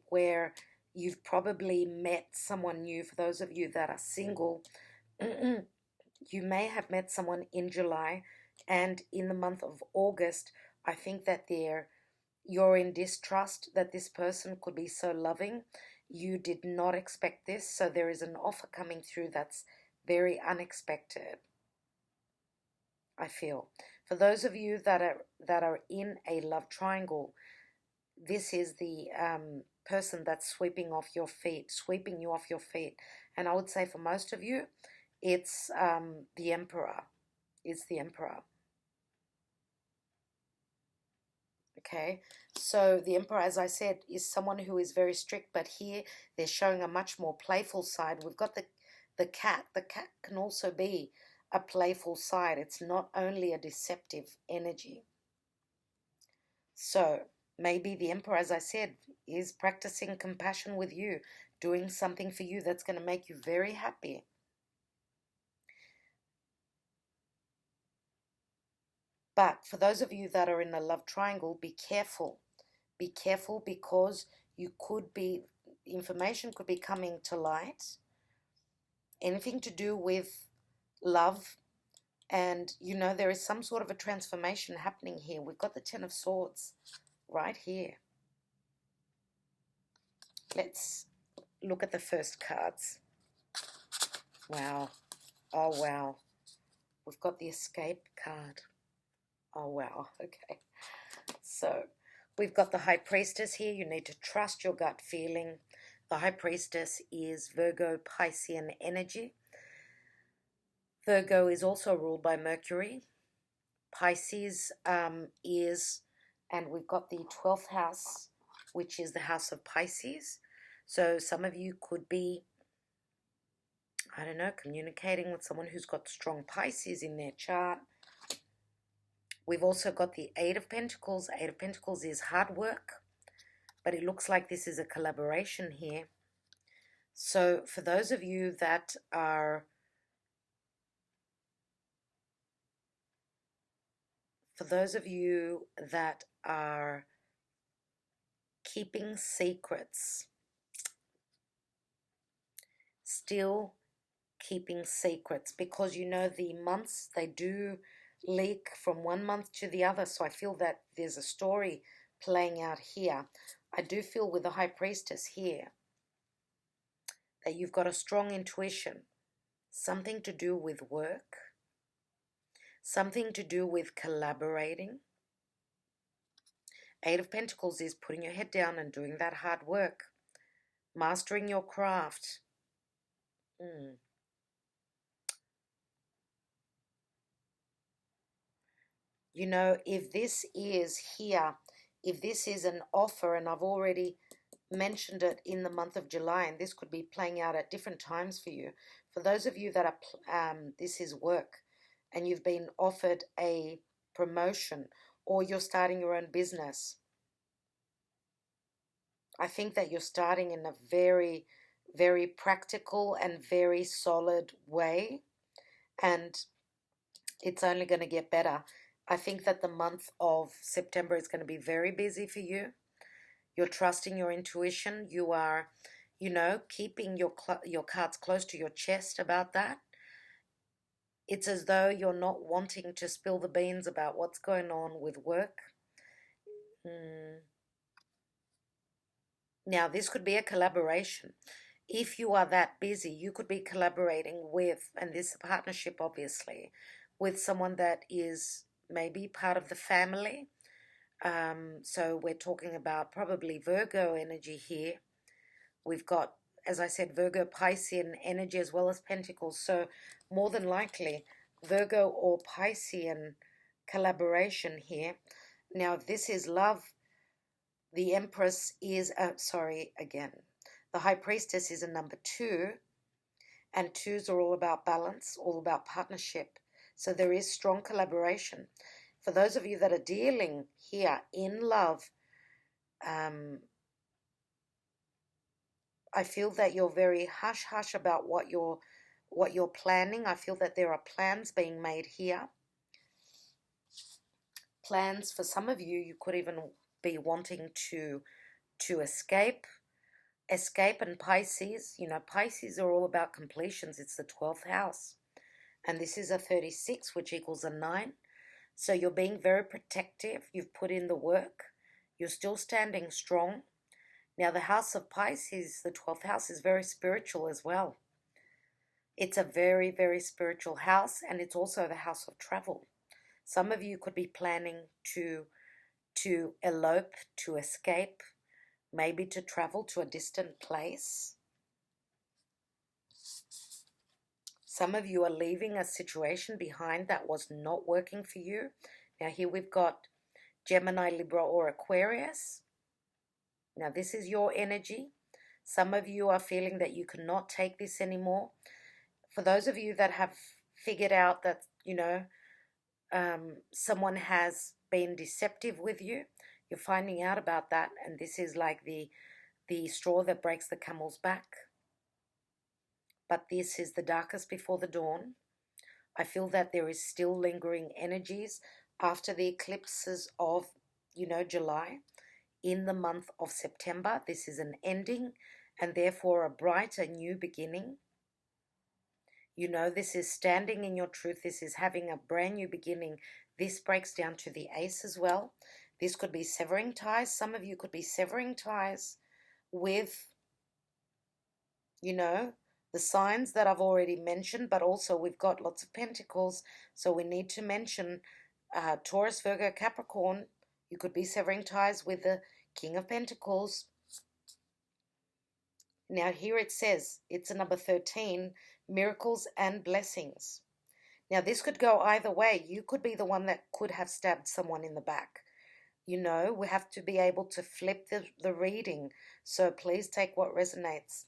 where you've probably met someone new, for those of you that are single, you may have met someone in July, and in the month of August, I think that you're in distrust that this person could be so loving. You did not expect this, so there is an offer coming through that's very unexpected, I feel. For those of you that are in a love triangle, this is the person that's sweeping you off your feet. And I would say for most of you, it's the Emperor. It's the Emperor. Okay, so the Emperor, as I said, is someone who is very strict, but here they're showing a much more playful side. We've got the cat. The cat can also be a playful side. It's not only a deceptive energy. So maybe the Emperor, as I said, is practicing compassion with you, doing something for you that's going to make you very happy. But for those of you that are in a love triangle, be careful. Be careful, because information could be coming to light. Anything to do with love. And, you know, there is some sort of a transformation happening here. We've got the Ten of Swords right here. Let's look at the first cards. Wow. Oh, wow. We've got the Escape card. Oh, wow. Okay. So we've got the High Priestess here. You need to trust your gut feeling. The High Priestess is Virgo Piscean energy. Virgo is also ruled by Mercury. Pisces is And we've got the 12th house, which is the house of Pisces. So some of you could be, I don't know, communicating with someone who's got strong Pisces in their chart. We've also got the Eight of Pentacles. Eight of Pentacles is hard work, but it looks like this is a collaboration here. So for those of you that are keeping secrets, still keeping secrets, because you know the months, they do leak from one month to the other. So I feel that there's a story playing out here. I do feel with the High Priestess here that you've got a strong intuition, something to do with work, something to do with collaborating. Eight of Pentacles is putting your head down and doing that hard work, mastering your craft. You know, if this is here, if this is an offer, and I've already mentioned it in the month of July, and this could be playing out at different times for you. For those of you that are, this is work, and you've been offered a promotion, or you're starting your own business, I think that you're starting in a very, very practical and very solid way, and it's only going to get better. I think that the month of September is going to be very busy for you. You're trusting your intuition. You are, you know, keeping your cards close to your chest about that. It's as though you're not wanting to spill the beans about what's going on with work. Now, this could be a collaboration. If you are that busy, you could be collaborating with, and this is a partnership obviously, with someone that is maybe part of the family. So we're talking about probably Virgo energy here. We've got, as I said, Virgo Piscean energy as well as Pentacles. So more than likely, Virgo or Piscean collaboration here. Now, if this is love, the Empress is, the High Priestess is a number 2. And 2s are all about balance, all about partnership. So there is strong collaboration. For those of you that are dealing here in love, I feel that you're very hush-hush about what you're planning. I feel that there are plans being made here. Plans for some of you, you could even be wanting to escape. Escape and Pisces, you know, Pisces are all about completions. It's the 12th house. And this is a 36, which equals a 9. So you're being very protective. You've put in the work. You're still standing strong. Now, the house of Pisces, the 12th house, is very spiritual as well. It's a very, very spiritual house, and it's also the house of travel. Some of you could be planning to elope, to escape, maybe to travel to a distant place. Some of you are leaving a situation behind that was not working for you. Now here we've got Gemini, Libra, or Aquarius. Now this is your energy. Some of you are feeling that you cannot take this anymore. For those of you that have figured out that, you know, someone has been deceptive with you, you're finding out about that, and this is like the straw that breaks the camel's back. But this is the darkest before the dawn. I feel that there is still lingering energies after the eclipses of, you know, July. In the month of September, this is an ending and therefore a brighter new beginning. You know, this is standing in your truth. This is having a brand new beginning. This breaks down to the Ace as well. This could be severing ties. Some of you could be severing ties with, you know, the signs that I've already mentioned, but also we've got lots of Pentacles. So we need to mention Taurus, Virgo, Capricorn. You could be severing ties with the King of Pentacles. Now here it says, it's a number 13, miracles and blessings. Now this could go either way. You could be the one that could have stabbed someone in the back. You know, we have to be able to flip the reading. So please take what resonates.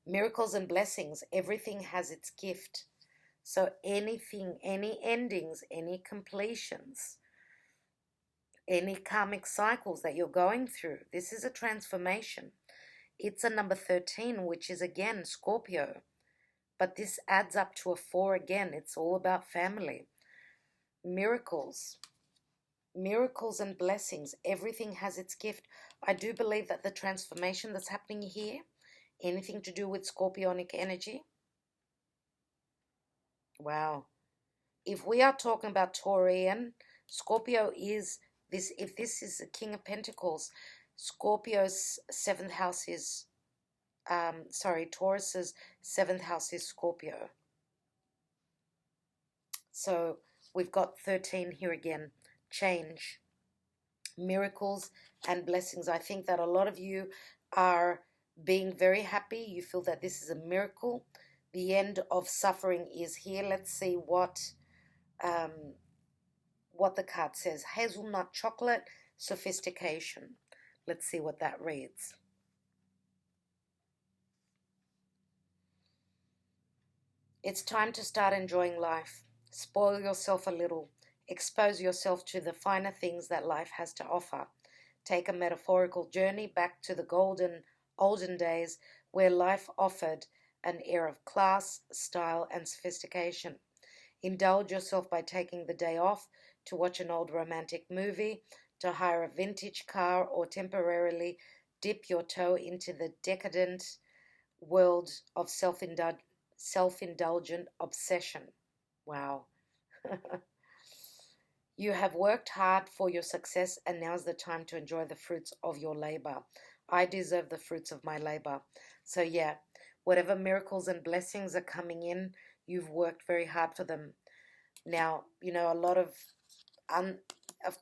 Miracles and blessings, everything has its gift. So anything, any endings, any completions, any karmic cycles that you're going through, this is a transformation. It's a number 13, which is again Scorpio. But this adds up to a 4 again. It's all about family. Miracles. Miracles and blessings. Everything has its gift. I do believe that the transformation that's happening here, anything to do with Scorpionic energy. Wow. If we are talking about Taurian, Scorpio is this, if this is the King of Pentacles, Scorpio's 7th house is, Taurus's 7th house is Scorpio. So we've got 13 here again. Change, miracles and blessings. I think that a lot of you are being very happy. You feel that this is a miracle. The end of suffering is here. Let's see what the card says. Hazelnut chocolate, sophistication. Let's see what that reads. It's time to start enjoying life. Spoil yourself a little. Expose yourself to the finer things that life has to offer. Take a metaphorical journey back to the olden days where life offered an air of class, style, and sophistication. Indulge yourself by taking the day off to watch an old romantic movie, to hire a vintage car, or temporarily dip your toe into the decadent world of self-indulgent obsession. Wow. You have worked hard for your success, and now's the time to enjoy the fruits of your labor. I deserve the fruits of my labor. So yeah, whatever miracles and blessings are coming in, you've worked very hard for them. Now, you know, a lot of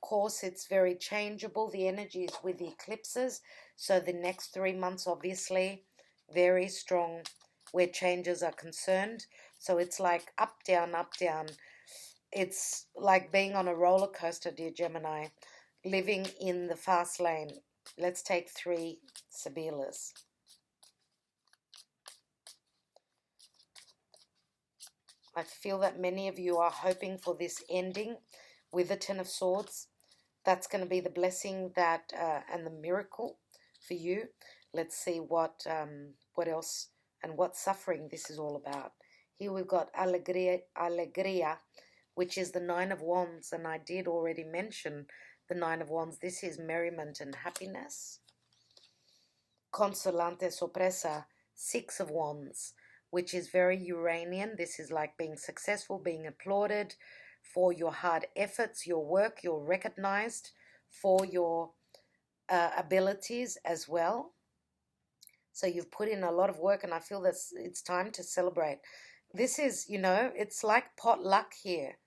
course, it's very changeable. The energy is with the eclipses. So the next 3 months, obviously, very strong where changes are concerned. So it's like up, down, up, down. It's like being on a roller coaster, dear Gemini, living in the fast lane. Let's take 3 Sibillas. I feel that many of you are hoping for this ending with the Ten of Swords. That's going to be the blessing that and the miracle for you. Let's see what else and what suffering this is all about. Here we've got Alegria, which is the 9 of Wands, and I did already mention the 9 of Wands. This is merriment and happiness. Consolante sorpresa, 6 of Wands, which is very Uranian. This is like being successful, being applauded for your hard efforts, your work. You're recognized for your abilities as well. So you've put in a lot of work, and I feel that it's time to celebrate. This is, you know, it's like pot luck here.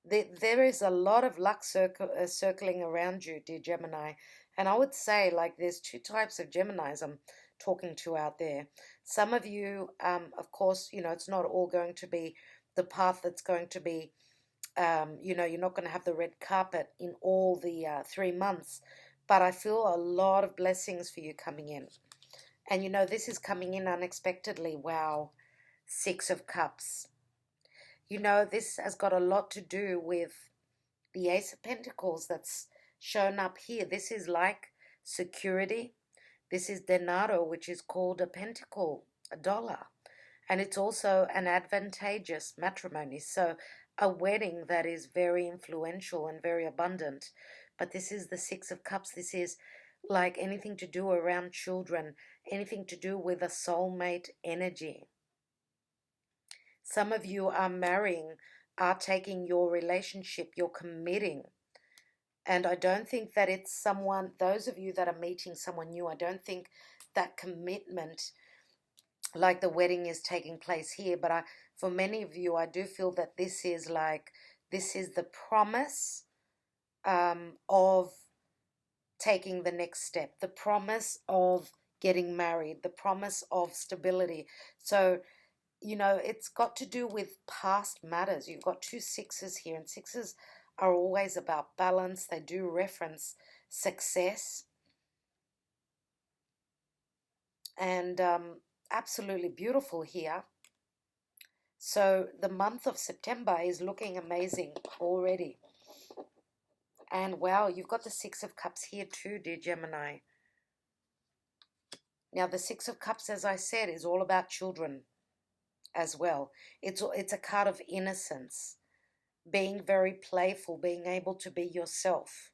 There is a lot of luck circling around you, dear Gemini. And I would say, like, there's 2 types of Geminis I'm talking to out there. Some of you, of course, you know, it's not all going to be the path that's going to be, you know, you're not going to have the red carpet in all the 3 months. But I feel a lot of blessings for you coming in. And, you know, this is coming in unexpectedly. Wow. 6 of Cups. You know, this has got a lot to do with the Ace of Pentacles that's shown up here. This is like security. This is denaro, which is called a pentacle, a dollar. And it's also an advantageous matrimony. So a wedding that is very influential and very abundant. But this is the 6 of Cups. This is like anything to do around children, anything to do with a soulmate energy. Some of you are marrying, are taking your relationship, you're committing. And I don't think that it's someone, those of you that are meeting someone new, I don't think that commitment, like the wedding, is taking place here. But for many of you, I do feel that this is the promise of taking the next step, the promise of getting married, the promise of stability. So, you know, it's got to do with past matters. You've got 2 6s here, and 6s are always about balance. They do reference success. And absolutely beautiful here. So the month of September is looking amazing already. And wow, you've got the Six of Cups here too, dear Gemini. Now, the Six of Cups, as I said, is all about children as well. It's a card of innocence, being very playful, being able to be yourself.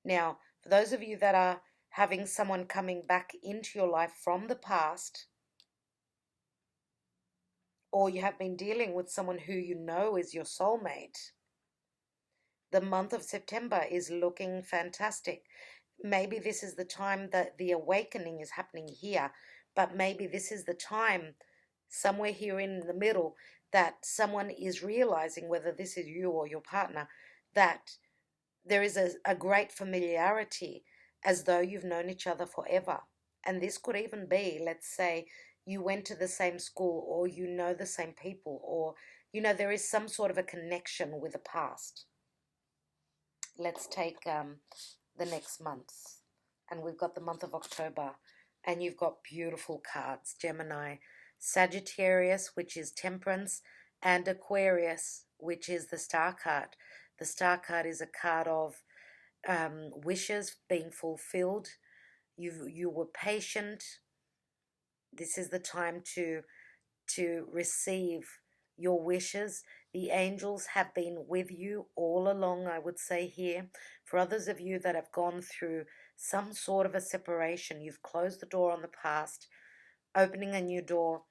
Now, for those of you that are having someone coming back into your life from the past, or you have been dealing with someone who you know is your soulmate, the month of September is looking fantastic. Maybe this is the time that the awakening is happening here, but maybe this is the time, somewhere here in the middle, that someone is realizing, whether this is you or your partner, that there is a great familiarity, as though you've known each other forever. And this could even be, let's say, you went to the same school, or you know the same people, or, there is some sort of a connection with the past. Let's take the next month. And we've got the month of October. And you've got beautiful cards. Gemini, Sagittarius, which is Temperance, and Aquarius, which is the Star card. The Star card is a card of wishes being fulfilled. You were patient. This is the time to receive your wishes. The angels have been with you all along, I would say here. For others of you that have gone through some sort of a separation, you've closed the door on the past, opening a new door.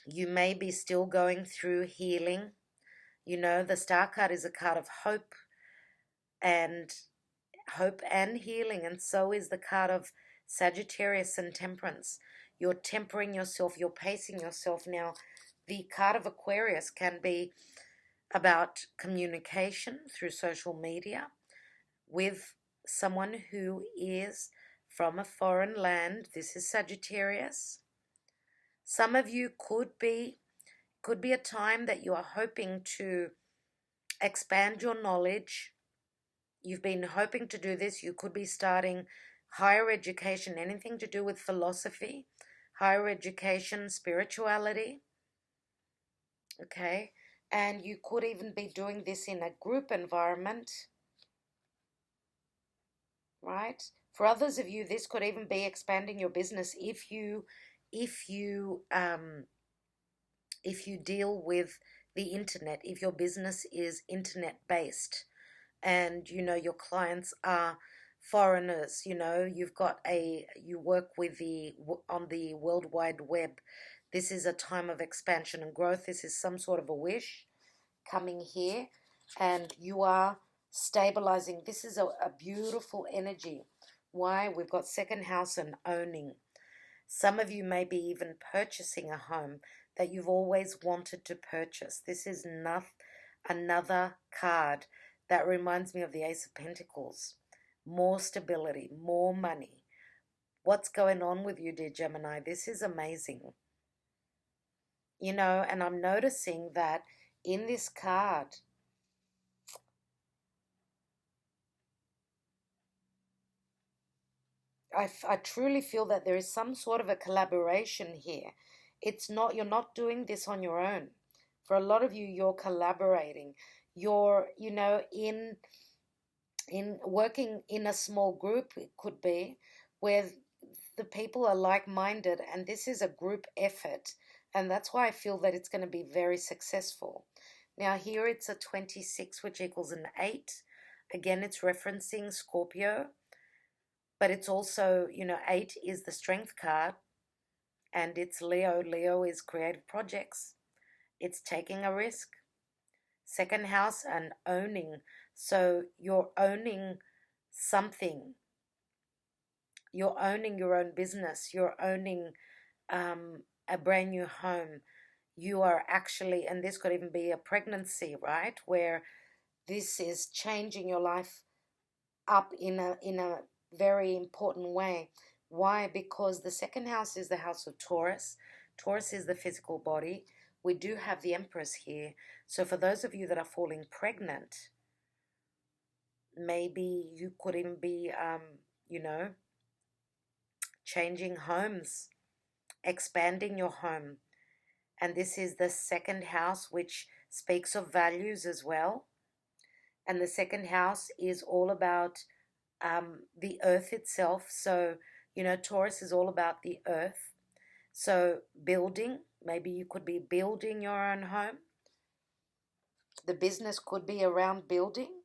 You may be still going through healing. The Star card is a card of hope and healing, and so is the card of Sagittarius and Temperance. You're tempering yourself, you're pacing yourself. Now, the card of Aquarius can be about communication through social media with someone who is from a foreign land. This is Sagittarius. Some of you could be a time that you are hoping to expand your knowledge. You've been hoping to do this. You could be starting higher education, anything to do with philosophy, higher education, spirituality. Okay, and you could even be doing this in a group environment, right? For others of you, this could even be expanding your business if you deal with the internet, if your business is internet based, and your clients are foreigners. You work with on the World Wide Web. This is a time of expansion and growth. This is some sort of a wish coming here, and you are stabilizing. This is a beautiful energy. Why? We've got second house and owning. Some of you may be even purchasing a home that you've always wanted to purchase. This is another card that reminds me of the Ace of Pentacles. More stability, more money. What's going on with you, dear Gemini? This is amazing. And I'm noticing that in this card, I truly feel that there is some sort of a collaboration here. You're not doing this on your own. For a lot of you, you're collaborating. You're, in working in a small group, it could be, where the people are like-minded, and this is a group effort. And that's why I feel that it's going to be very successful. Now here it's a 26, which equals an 8. Again, it's referencing Scorpio. But it's also, 8 is the Strength card. And it's Leo. Leo is creative projects. It's taking a risk. Second house and owning. So you're owning something. You're owning your own business. You're owning a brand new home. You are actually, and this could even be a pregnancy, right? Where this is changing your life up in a very important way. Why? Because the second house is the house of Taurus. Taurus is the physical body. we do have the Empress here. So for those of you that are falling pregnant, maybe you could even be, changing homes, expanding your home. And this is the second house, which speaks of values as well. And the second house is all about the earth itself. So, Taurus is all about the earth. So, building, maybe you could be building your own home. The business could be around building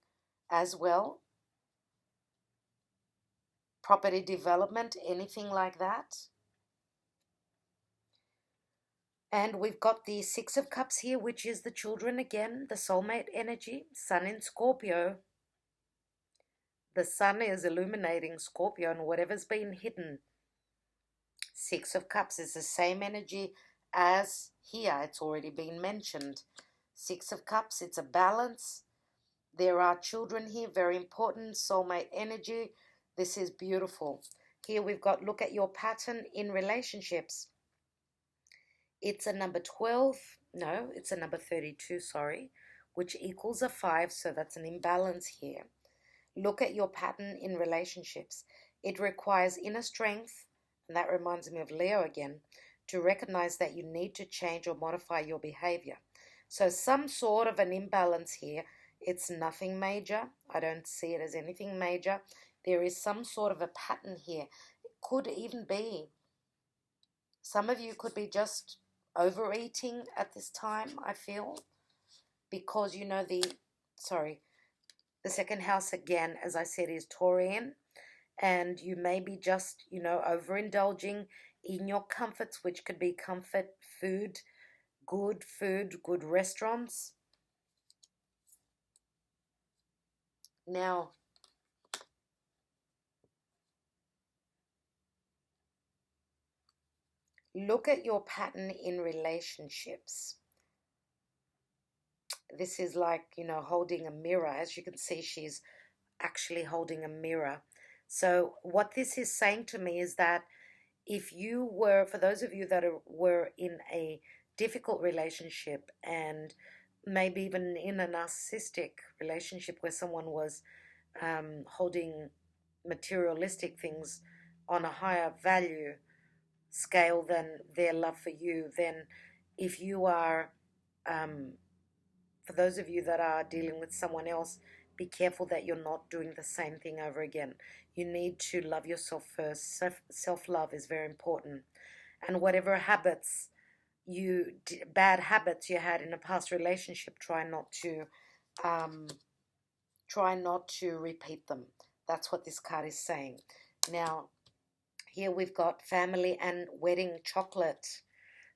as well. Property development, anything like that. And we've got the Six of Cups here, which is the children again, the soulmate energy, Sun in Scorpio. The sun is illuminating Scorpio and whatever's been hidden. Six of Cups is the same energy as here. It's already been mentioned. Six of Cups, it's a balance. There are children here, very important, soulmate energy. This is beautiful. Here we've got, look at your pattern in relationships. It's a number 12, no, it's a number 32, sorry, which equals a 5, so that's an imbalance here. Look at your pattern in relationships. It requires inner strength, and that reminds me of Leo again, to recognize that you need to change or modify your behavior. So some sort of an imbalance here. It's nothing major. I don't see it as anything major. There is some sort of a pattern here. It could even be, some of you could be just overeating at this time, I feel, because the second house again, as I said, is Taurian, and you may be just, overindulging in your comforts, which could be comfort food, good restaurants. Now, look at your pattern in relationships. This is like, holding a mirror. As you can see, she's actually holding a mirror. So what this is saying to me is that if you were, for those of you that were in a difficult relationship and maybe even in a narcissistic relationship where someone was holding materialistic things on a higher value scale than their love for you, then if you are, for those of you that are dealing with someone else, be careful that you're not doing the same thing over again. You need to love yourself first. Self-love is very important. And whatever habits bad habits you had in a past relationship, try not to repeat them. That's what this card is saying. Now, here we've got family and wedding chocolate.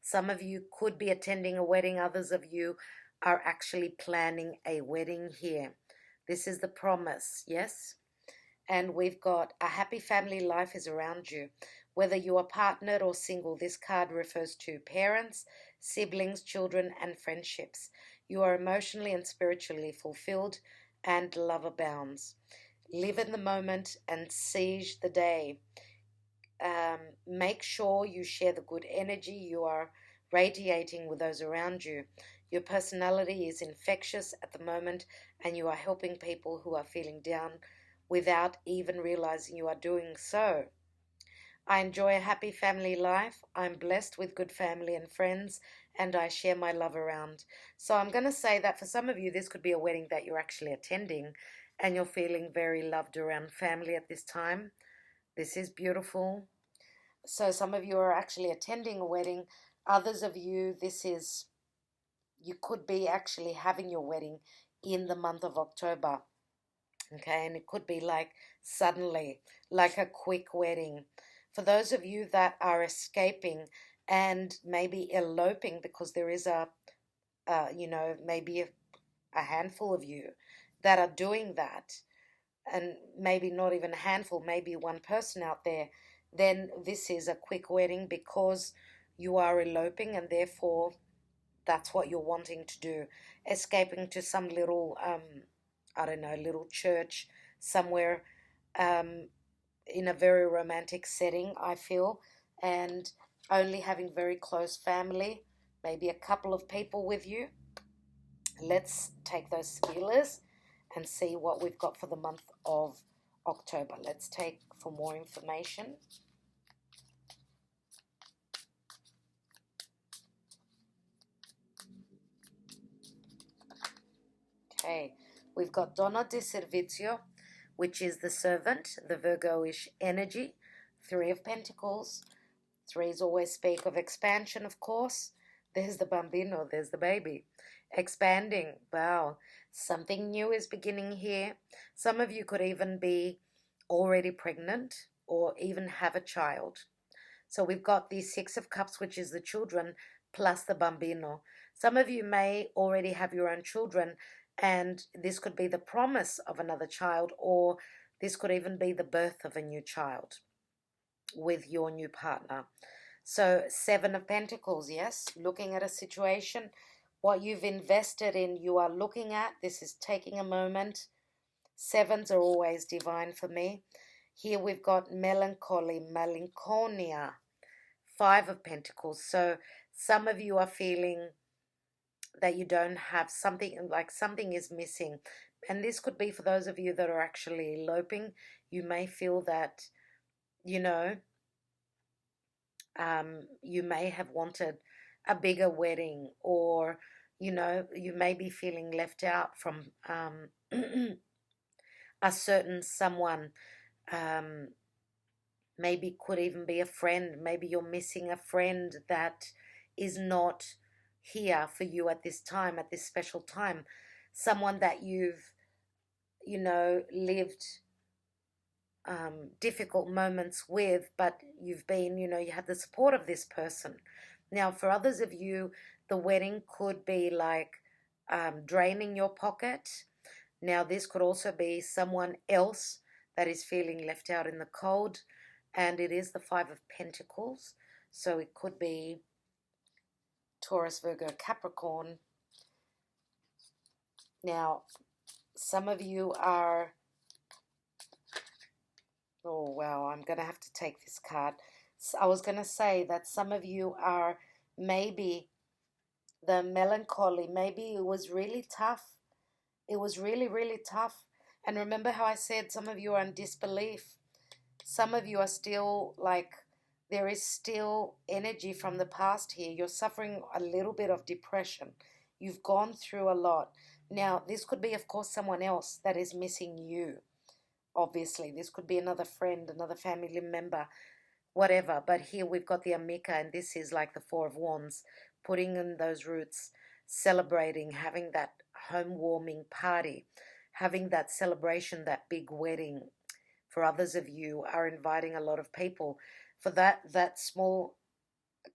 Some of you could be attending a wedding. Others of you are actually planning a wedding here. This is the promise, yes? And we've got a happy family life is around you. Whether you are partnered or single, this card refers to parents, siblings, children, and friendships. You are emotionally and spiritually fulfilled and love abounds. Live in the moment and seize the day. Make sure you share the good energy you are radiating with those around you. Your personality is infectious at the moment, and you are helping people who are feeling down without even realizing you are doing so. I enjoy a happy family life. I'm blessed with good family and friends, and I share my love around. So I'm going to say that for some of you, this could be a wedding that you're actually attending, and you're feeling very loved around family at this time. This is beautiful. So some of you are actually attending a wedding. Others of you, you could be actually having your wedding in the month of October. Okay, and it could be like suddenly, like a quick wedding. For those of you that are escaping and maybe eloping, because there is maybe a handful of you that are doing that, and maybe not even a handful, maybe one person out there, then this is a quick wedding because you are eloping, and therefore that's what you're wanting to do. Escaping to some little, little church somewhere in a very romantic setting, I feel, and only having very close family maybe a couple of people with you. Let's take those Sibillas and see what we've got for the month of October. Let's take for more information. Okay, we've got Donna di Servizio, which is the servant, the Virgo-ish energy. 3 of Pentacles. 3s always speak of expansion, of course. There's the bambino, there's the baby. Expanding, wow. Something new is beginning here. Some of you could even be already pregnant or even have a child. So we've got the 6 of Cups, which is the children, plus the bambino. Some of you may already have your own children, and this could be the promise of another child, or this could even be the birth of a new child with your new partner. So 7 of Pentacles, yes, looking at a situation, what you've invested in, you are looking at. This is taking a moment. 7s are always divine for me. Here we've got melancholy, melancholia, 5 of Pentacles. So some of you are feeling that you don't have something, like something is missing. And this could be for those of you that are actually eloping. You may feel that, you know, you may have wanted a bigger wedding, or, you know, you may be feeling left out from a certain someone. Maybe could even be a friend. Maybe you're missing a friend that is not here for you at this time, at this special time. Someone that you've, you know, lived difficult moments with, but you've been, you know, you had the support of this person. Now, for others of you, the wedding could be like draining your pocket. Now, this could also be someone else that is feeling left out in the cold, and it is the 5 of Pentacles. So it could be Taurus, Virgo, Capricorn. Now, some of you are, oh, wow, I'm going to have to take this card. So I was going to say that some of you are maybe the melancholy. Maybe it was really tough. It was really, really tough. And remember how I said some of you are in disbelief. Some of you are still like, there is still energy from the past here. You're suffering a little bit of depression. You've gone through a lot. Now, this could be, of course, someone else that is missing you. Obviously, this could be another friend, another family member, whatever. But here we've got the Amica, and this is like the 4 of Wands, putting in those roots, celebrating, having that home warming party, having that celebration, that big wedding. For others of you are inviting a lot of people. For that small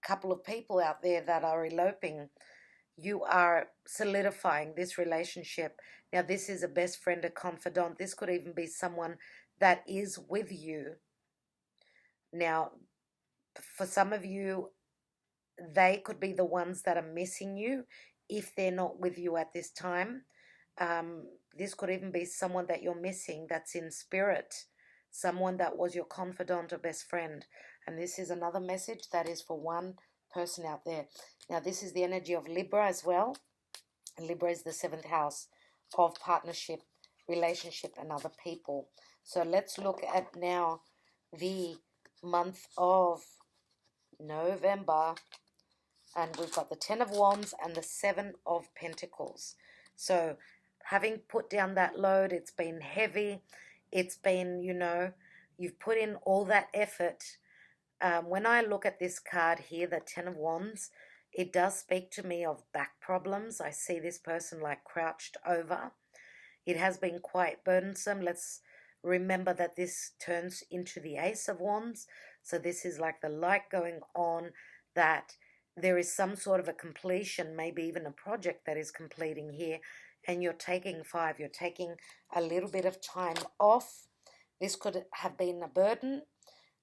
couple of people out there that are eloping, you are solidifying this relationship. Now, this is a best friend, a confidant. This could even be someone that is with you. Now, for some of you, they could be the ones that are missing you if they're not with you at this time. This could even be someone that you're missing that's in spirit, someone that was your confidant or best friend. And this is another message that is for one person out there. Now, this is the energy of Libra as well. Libra is the 7th house of partnership, relationship, and other people. So let's look at now the month of November. And we've got the 10 of Wands and the 7 of Pentacles. So having put down that load, it's been heavy. It's been, you know, you've put in all that effort. When I look at this card here, the 10 of Wands, it does speak to me of back problems. I see this person like crouched over. It has been quite burdensome. Let's remember that this turns into the Ace of Wands. So this is like the light going on, that there is some sort of a completion, maybe even a project that is completing here, and you're taking 5. You're taking a little bit of time off. This could have been a burden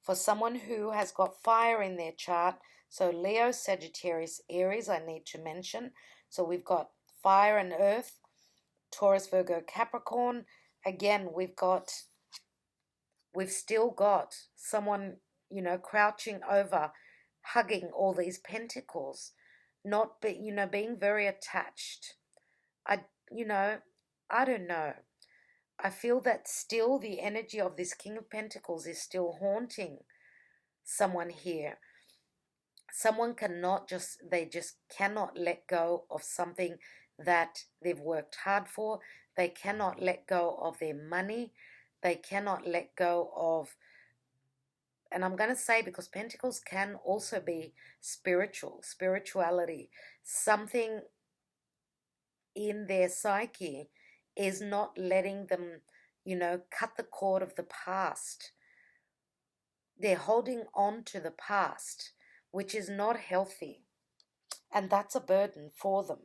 for someone who has got fire in their chart. So Leo, Sagittarius, Aries, I need to mention. So we've got fire and earth, Taurus, Virgo, Capricorn. Again, we've still got someone, you know, crouching over, hugging all these pentacles. not be, being very attached. I, I don't know. I feel that still the energy of this King of Pentacles is still haunting someone here. Someone they just cannot let go of something that they've worked hard for. They cannot let go of their money. They cannot let go of, and I'm going to say, because Pentacles can also be spirituality. Something in their psyche is not letting them, cut the cord of the past. They're holding on to the past, which is not healthy. And that's a burden for them.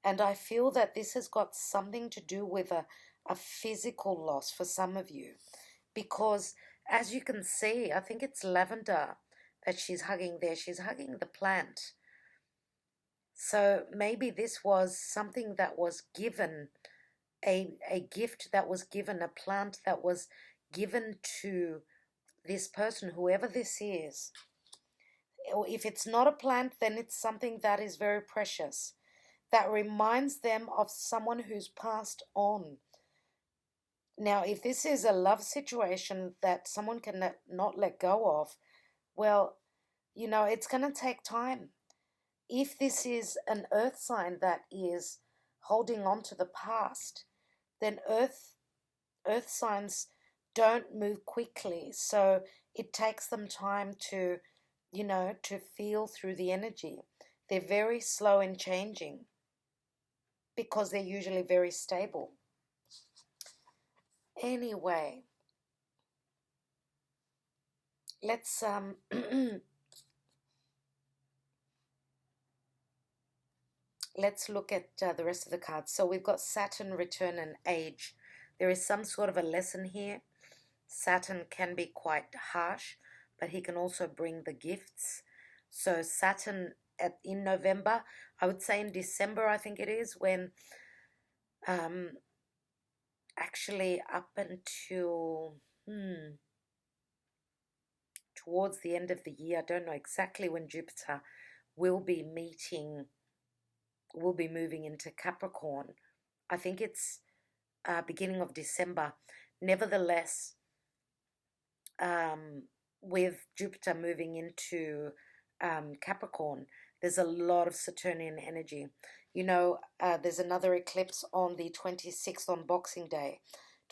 And I feel that this has got something to do with a physical loss for some of you. Because as you can see, I think it's lavender that she's hugging there. She's hugging the plant. So maybe this was something that was given, a gift that was given, a plant that was given to this person, whoever this is. If it's not a plant, then it's something that is very precious, that reminds them of someone who's passed on. Now, if this is a love situation that someone can not let go of, well, it's going to take time. If this is an earth sign that is holding on to the past, then earth signs don't move quickly. So it takes them time to, to feel through the energy. They're very slow in changing because they're usually very stable. Anyway, let's let's look at the rest of the cards. So we've got Saturn, return, and age. There is some sort of a lesson here. Saturn can be quite harsh, but he can also bring the gifts. So Saturn in November, I would say in December, I think it is, when actually up until towards the end of the year, I don't know exactly when Jupiter will be moving into Capricorn. I think it's beginning of December. Nevertheless, with Jupiter moving into Capricorn, there's a lot of Saturnian energy. There's another eclipse on the 26th, on Boxing Day,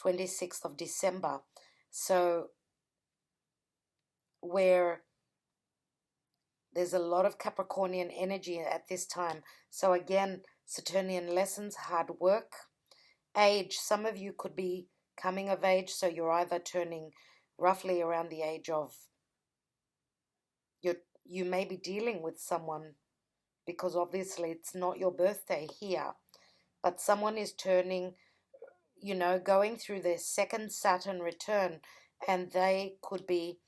26th of December. So where there's a lot of Capricornian energy at this time. So again, Saturnian lessons, hard work. Age, some of you could be coming of age, so you're either turning roughly around the age of, you may be dealing with someone, because obviously it's not your birthday here, but someone is turning, going through their second Saturn return, and they could be,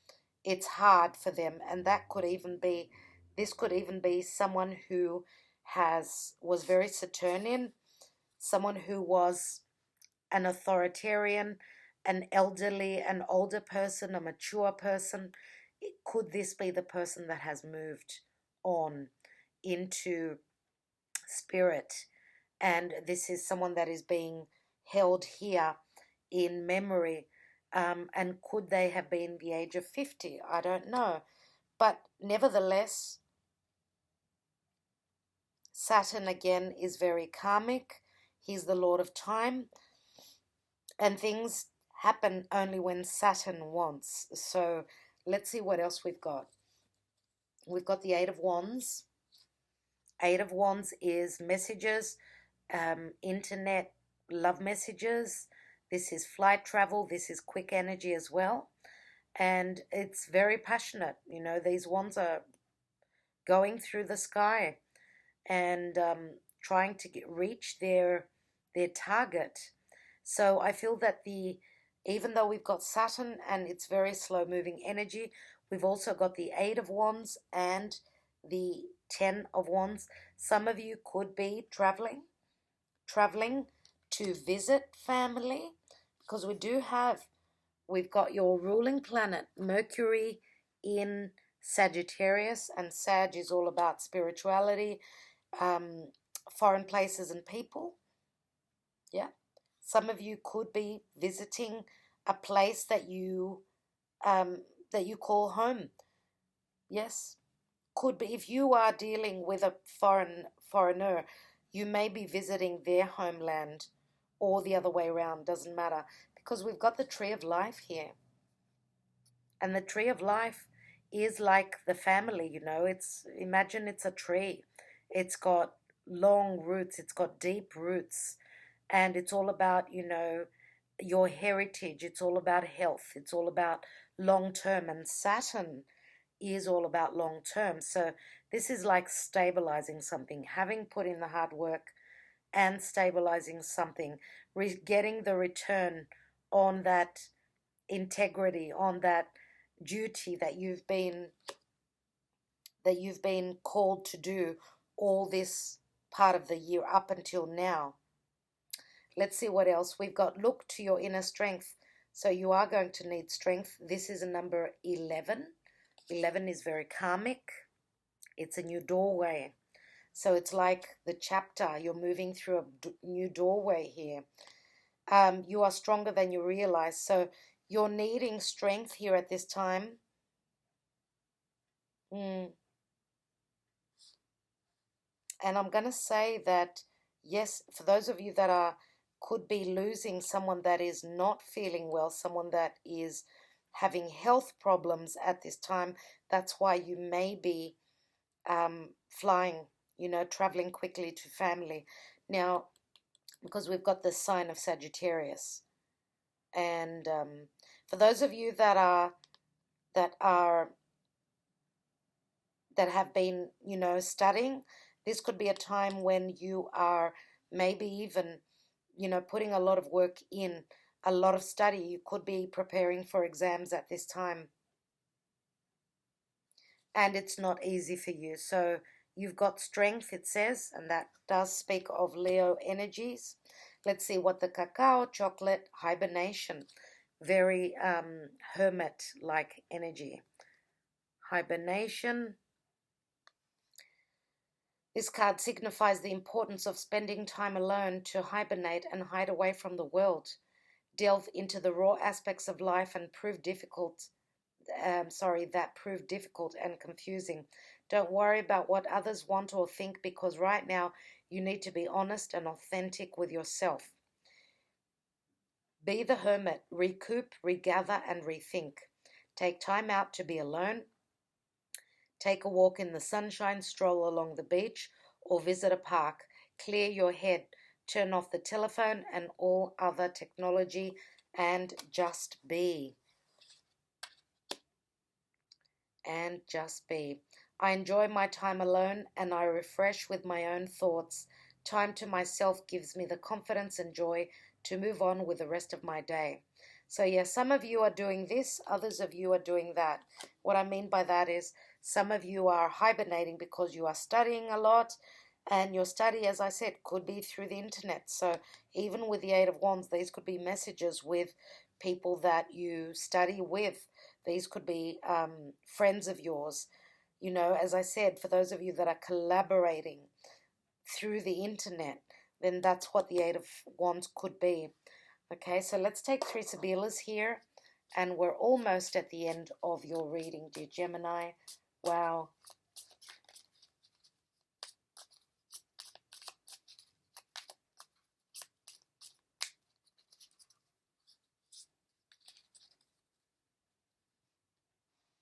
it's hard for them, and this could even be someone who was very Saturnian, someone who was an authoritarian, an older person, a mature person. Could this be the person that has moved on into spirit, and this is someone that is being held here in memory, and could they have been the age of 50? I don't know, but nevertheless, Saturn again is very karmic. He's the Lord of time, and things happen only when Saturn wants. So let's see what else we've got. We've got the Eight of Wands. Eight of Wands is messages, internet love messages. This is flight travel. This is quick energy as well. And it's very passionate. These wands are going through the sky and trying to reach their target. So I feel that even though we've got Saturn and it's very slow moving energy, we've also got the Eight of Wands and the 10 of Wands. Some of you could be traveling to visit family, because we've got your ruling planet, Mercury, in Sagittarius, and Sag is all about spirituality, foreign places and people. Yeah. Some of you could be visiting a place that um, you call home. Yes. Could be if you are dealing with a foreigner, you may be visiting their homeland or the other way around, doesn't matter, because we've got the tree of life here. And the tree of life is like the family, imagine it's a tree. It's got long roots, it's got deep roots, and it's all about, your heritage. It's all about health. It's all about long term. And Saturn is all about long term. So this is like stabilizing something, having put in the hard work and stabilizing something, getting the return on that integrity, on that duty that you've been called to do all this part of the year up until now. Let's see what else we've got. Look to your inner strength. So you are going to need strength. This is a number 11. 11 is very karmic. It's a new doorway. So it's like the chapter. You're moving through a new doorway here. You are stronger than you realize. So you're needing strength here at this time. And I'm going to say that, yes, for those of you that could be losing someone that is not feeling well, someone that is having health problems at this time, that's why you may be flying, traveling quickly to family. Now, because we've got the sign of Sagittarius. And for those of you that have been, studying, this could be a time when you are maybe even, putting a lot of work in, a lot of study. You could be preparing for exams at this time. And it's not easy for you. So you've got strength, it says, and that does speak of Leo energies. Let's see what the cacao, chocolate, hibernation, very hermit-like energy. Hibernation. This card signifies the importance of spending time alone to hibernate and hide away from the world, delve into the raw aspects of life and prove difficult and confusing. Don't worry about what others want or think, because right now you need to be honest and authentic with yourself. Be the hermit, recoup, regather, and rethink. Take time out to be alone. Take a walk in the sunshine, stroll along the beach, or visit a park. Clear your head, turn off the telephone and all other technology, and just be. And just be. I enjoy my time alone and I refresh with my own thoughts. Time to myself gives me the confidence and joy to move on with the rest of my day. So yes, some of you are doing this, others of you are doing that. What I mean by that is some of you are hibernating because you are studying a lot, and your study, as I said, could be through the internet. So even with the Eight of Wands, these could be messages with people that you study with. These could be friends of yours. As I said, for those of you that are collaborating through the internet, then that's what the Eight of Wands could be. Okay, so let's take 3 Sibillas here, and we're almost at the end of your reading, dear Gemini. Wow.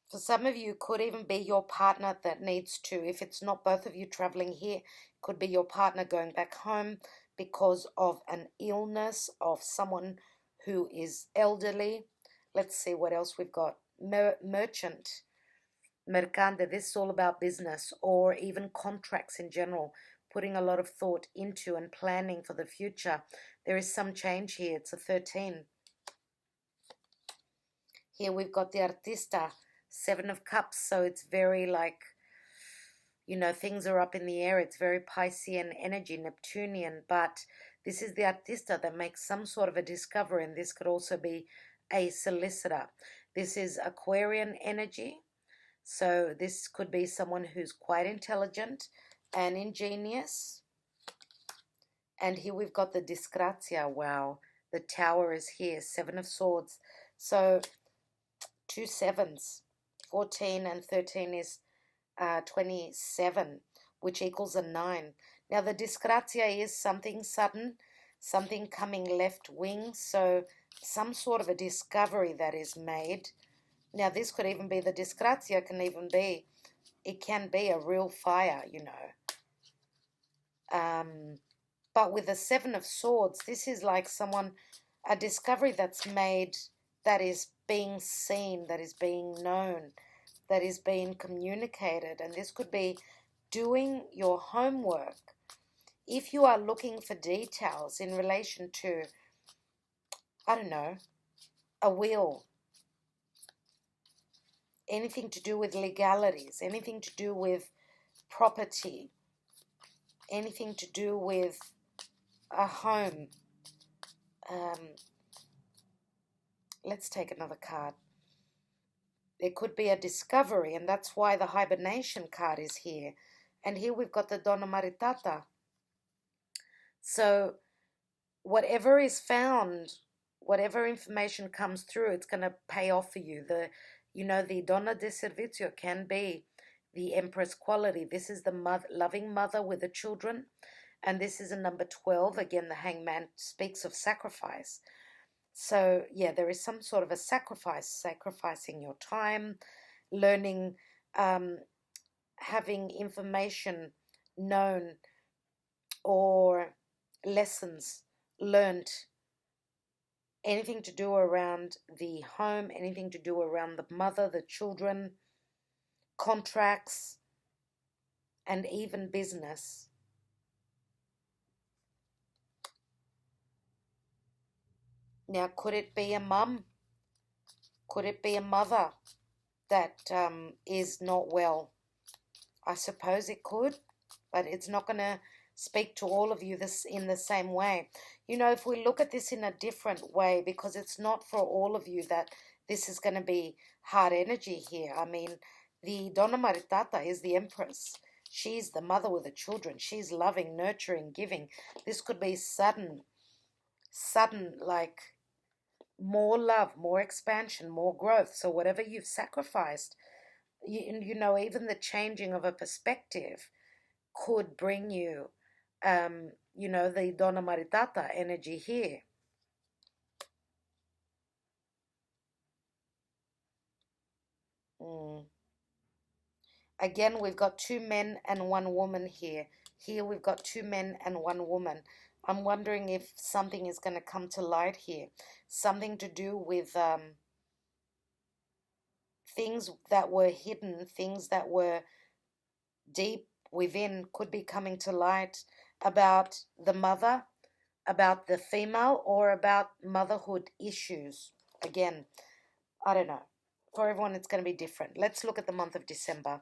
For some of you, could even be your partner that needs to, if it's not both of you traveling here, could be your partner going back home because of an illness of someone who is elderly. Let's see what else we've got. Merchant, mercante, this is all about business or even contracts in general, putting a lot of thought into and planning for the future. There is some change here. It's a 13. Here we've got the artista, 7 of Cups, so it's very like, things are up in the air. It's very Piscean energy, Neptunian, but this is the artista that makes some sort of a discovery, and this could also be a solicitor. This is Aquarian energy, So this could be someone who's quite intelligent and ingenious. And here we've got the disgrazia. Wow, the tower is here, 7 of swords. So 2 sevens, 14 and 13 is 27, which equals a 9. Now the disgrazia is something sudden, something coming left wing, so some sort of a discovery that is made. Now this could even be, the disgrazia can even be, it can be a real fire, you know. But with the 7 of swords, this is like someone, a discovery that's made, that is being seen, that is being known, that is being communicated. And this could be doing your homework. If you are looking for details in relation to, I don't know, a will, anything to do with legalities, anything to do with property, anything to do with a home. Let's take another card. There could be a discovery, and that's why the hibernation card is here. And here we've got the Donna Maritata. So whatever is found, whatever information comes through, it's going to pay off for you. The Donna de Servizio can be the Empress quality. This is the loving mother with the children. And this is a number 12. Again, the Hangman speaks of sacrifice. So, yeah, there is some sort of a sacrifice, sacrificing your time, learning, having information known or lessons learned, anything to do around the home, anything to do around the mother, the children, contracts, and even business. Now, could it be a mum? Could it be a mother that is not well? I suppose it could, but it's not going to speak to all of you this in the same way. You know, if we look at this in a different way, because it's not for all of you that this is going to be hard energy here. I mean, the Donna Maritata is the Empress. She's the mother with the children. She's loving, nurturing, giving. This could be sudden, like more love, more expansion, more growth. So whatever you've sacrificed, you know, even the changing of a perspective could bring you, you know, the Donna Maritata energy here. Again, we've got 2 men and 1 woman here. Here we've got 2 men and 1 woman. I'm wondering if something is going to come to light here. Something to do with things that were hidden, things that were deep within could be coming to light about the mother, about the female, or about motherhood issues. Again, I don't know. For everyone, it's going to be different. Let's look at the month of December.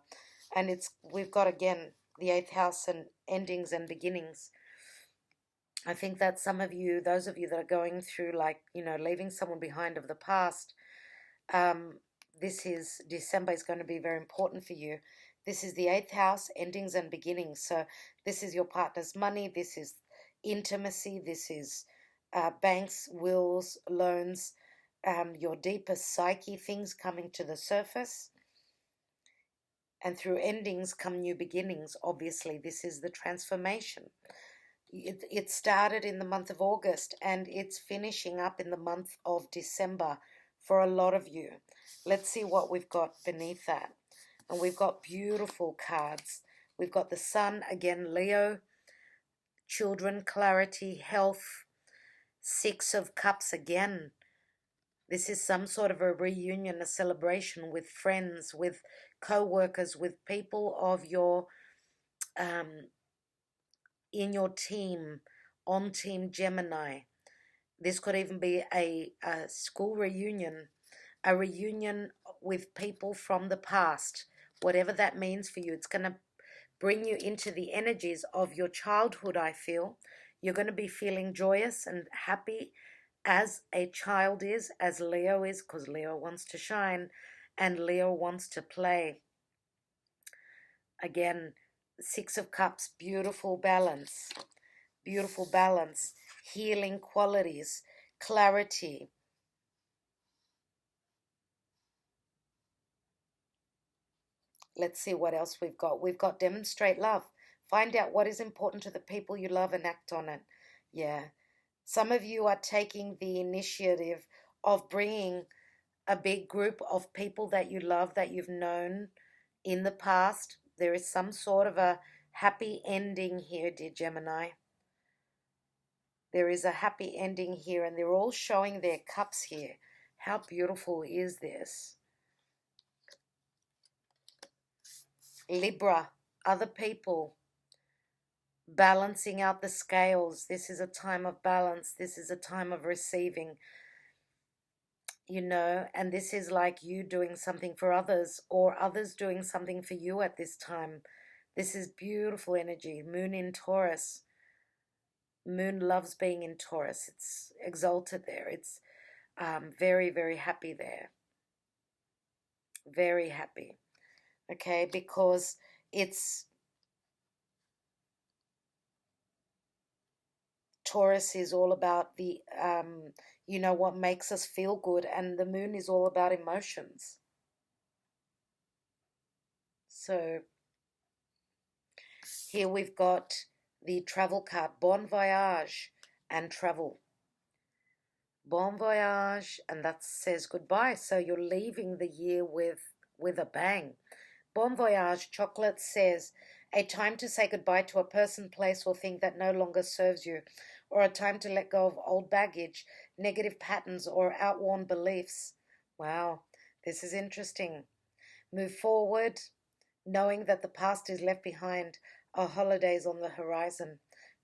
And we've got, again, the 8th house and endings and beginnings. I think that some of you, those of you that are going through, like, you know, leaving someone behind of the past, December is going to be very important for you. This is the 8th house, endings and beginnings. So this is your partner's money. This is intimacy. This is banks, wills, loans, your deepest psyche, things coming to the surface. And through endings come new beginnings. Obviously, this is the transformation. It started in the month of August and it's finishing up in the month of December for a lot of you. Let's see what we've got beneath that. And we've got beautiful cards. We've got the Sun, again, Leo, children, clarity, health, 6 of Cups again. This is some sort of a reunion, a celebration with friends, with co-workers, with people of your, in your team, on Team Gemini. This could even be a school reunion, a reunion with people from the past. Whatever that means for you, it's going to bring you into the energies of your childhood, I feel. You're going to be feeling joyous and happy as a child is, as Leo is, because Leo wants to shine and Leo wants to play. Again, Six of Cups, beautiful balance, healing qualities, clarity. Let's see what else we've got. We've got demonstrate love. Find out what is important to the people you love and act on it. Yeah. Some of you are taking the initiative of bringing a big group of people that you love, that you've known in the past. There is some sort of a happy ending here, dear Gemini. There is a happy ending here, and they're all showing their cups here. How beautiful is this? Libra, other people, balancing out the scales. This is a time of balance. This is a time of receiving, you know, and this is like you doing something for others or others doing something for you at this time. This is beautiful energy. Moon in Taurus. Moon loves being in Taurus. It's exalted there. It's very, very happy there. Very happy. Okay, because it's Taurus is all about the, you know, what makes us feel good, and the moon is all about emotions. So here we've got the travel card, Bon Voyage and travel. Bon Voyage, and that says goodbye. So you're leaving the year with a bang. Bon Voyage chocolate says a time to say goodbye to a person, place, or thing that no longer serves you, or a time to let go of old baggage, negative patterns, or outworn beliefs. Wow, this is interesting. Move forward, knowing that the past is left behind, a holiday's on the horizon.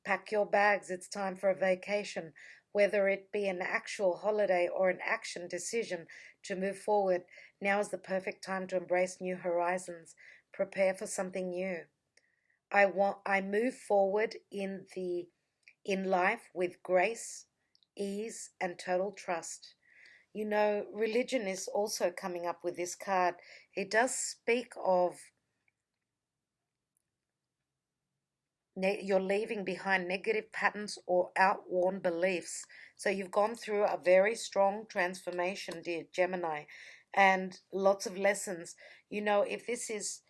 Pack your bags, it's time for a vacation, whether it be an actual holiday or an action decision to move forward. Now is the perfect time to embrace new horizons, prepare for something new. I move forward in life with grace, ease, and total trust. You know, religion is also coming up with this card. It does speak of you're leaving behind negative patterns or outworn beliefs. So you've gone through a very strong transformation, dear Gemini, and lots of lessons. You know, if this is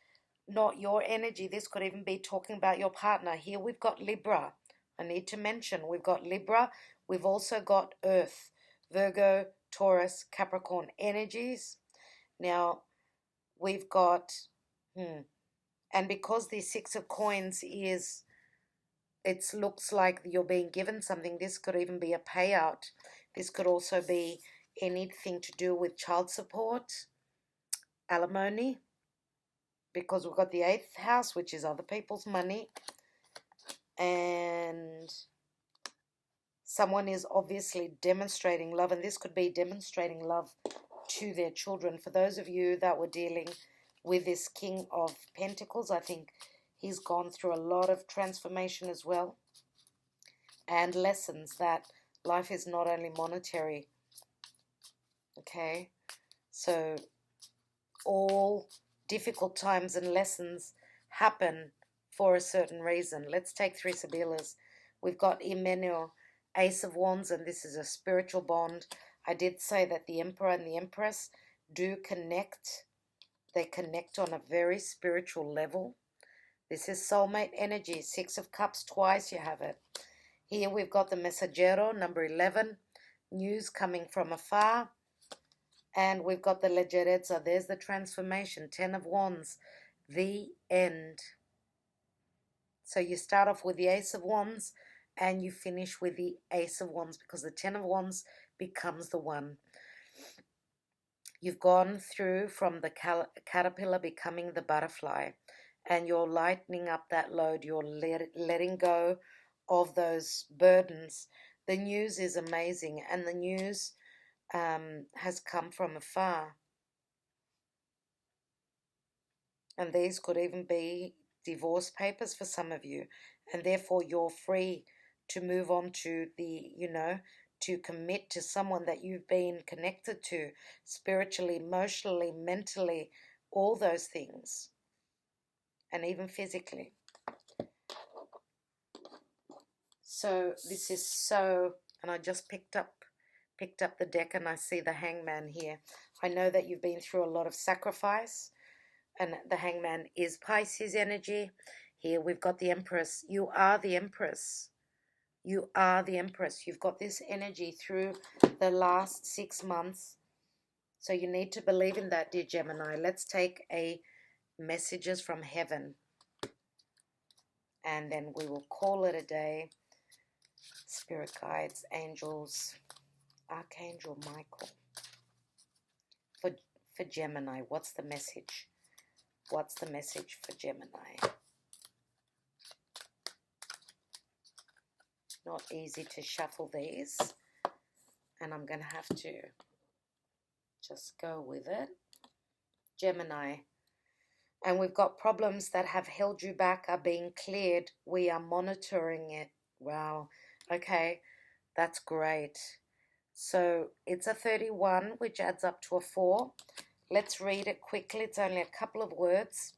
not your energy, this could even be talking about your partner. Here we've got Libra. I need to mention we've got Libra. We've also got Earth, Virgo, Taurus, Capricorn energies. Now we've got, and because the Six of Coins is, it looks like you're being given something. This could even be a payout. This could also be anything to do with child support, alimony, because we've got the 8th house, which is other people's money. And someone is obviously demonstrating love, and this could be demonstrating love to their children. For those of you that were dealing with this King of Pentacles, I think he's gone through a lot of transformation as well, and lessons that life is not only monetary. Okay, so all difficult times and lessons happen for a certain reason. Let's take 3 Sibillas. We've got Emmanuel, Ace of Wands, and this is a spiritual bond. I did say that the Emperor and the Empress do connect. They connect on a very spiritual level. This is soulmate energy. 6 of Cups, twice you have it. Here we've got the Messaggero, number 11, news coming from afar. And we've got the Leggerezza. There's the transformation. 10 of Wands, the end. So you start off with the Ace of Wands and you finish with the Ace of Wands, because the 10 of Wands becomes the 1. You've gone through from the caterpillar becoming the butterfly, and you're lightening up that load. You're letting go of those burdens. The news is amazing, and the news has come from afar. And these could even be divorce papers for some of you, and therefore you're free to move on to the, you know, to commit to someone that you've been connected to spiritually, emotionally, mentally, all those things. and even physically. So this is so, and I just picked up the deck and I see the Hangman here. I know that you've been through a lot of sacrifice, and the Hangman is Pisces energy. Here we've got the Empress. You are the Empress. You are the Empress. You've got this energy through the last 6 months. So you need to believe in that, dear Gemini. Let's take messages from heaven. And then we will call it a day. Spirit guides, angels, Archangel Michael. For Gemini, what's the message? What's the message for Gemini? Not easy to shuffle these, and I'm going to have to just go with it. Gemini, and we've got problems that have held you back are being cleared. We are monitoring it. Wow. Okay, that's great. So it's a 31, which adds up to a 4. Let's read it quickly. It's only a couple of words.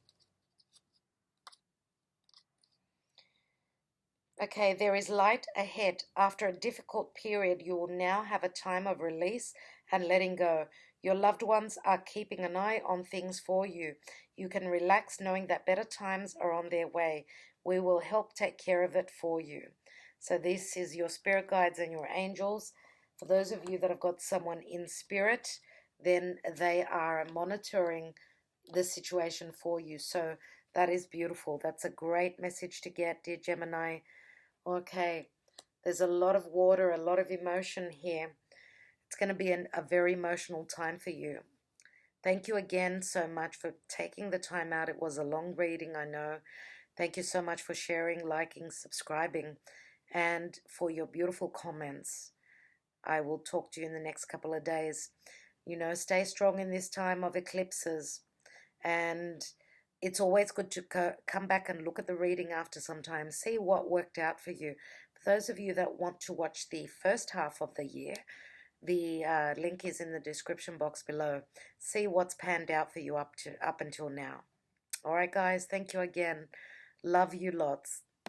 Okay, there is light ahead. After a difficult period, you will now have a time of release and letting go. Your loved ones are keeping an eye on things for you. You can relax knowing that better times are on their way. We will help take care of it for you. So this is your spirit guides and your angels. For those of you that have got someone in spirit, then they are monitoring the situation for you. So that is beautiful. That's a great message to get, dear Gemini. Okay, there's a lot of water, a lot of emotion here. It's going to be a very emotional time for you. Thank you again so much for taking the time out. It was a long reading, I know. Thank you so much for sharing, liking, subscribing, and for your beautiful comments. I will talk to you in the next couple of days. You know, stay strong in this time of eclipses. And it's always good to come back and look at the reading after some time. See what worked out for you. For those of you that want to watch the first half of the year, the link is in the description box below. See what's panned out for you up until now. All right, guys. Thank you again. Love you lots.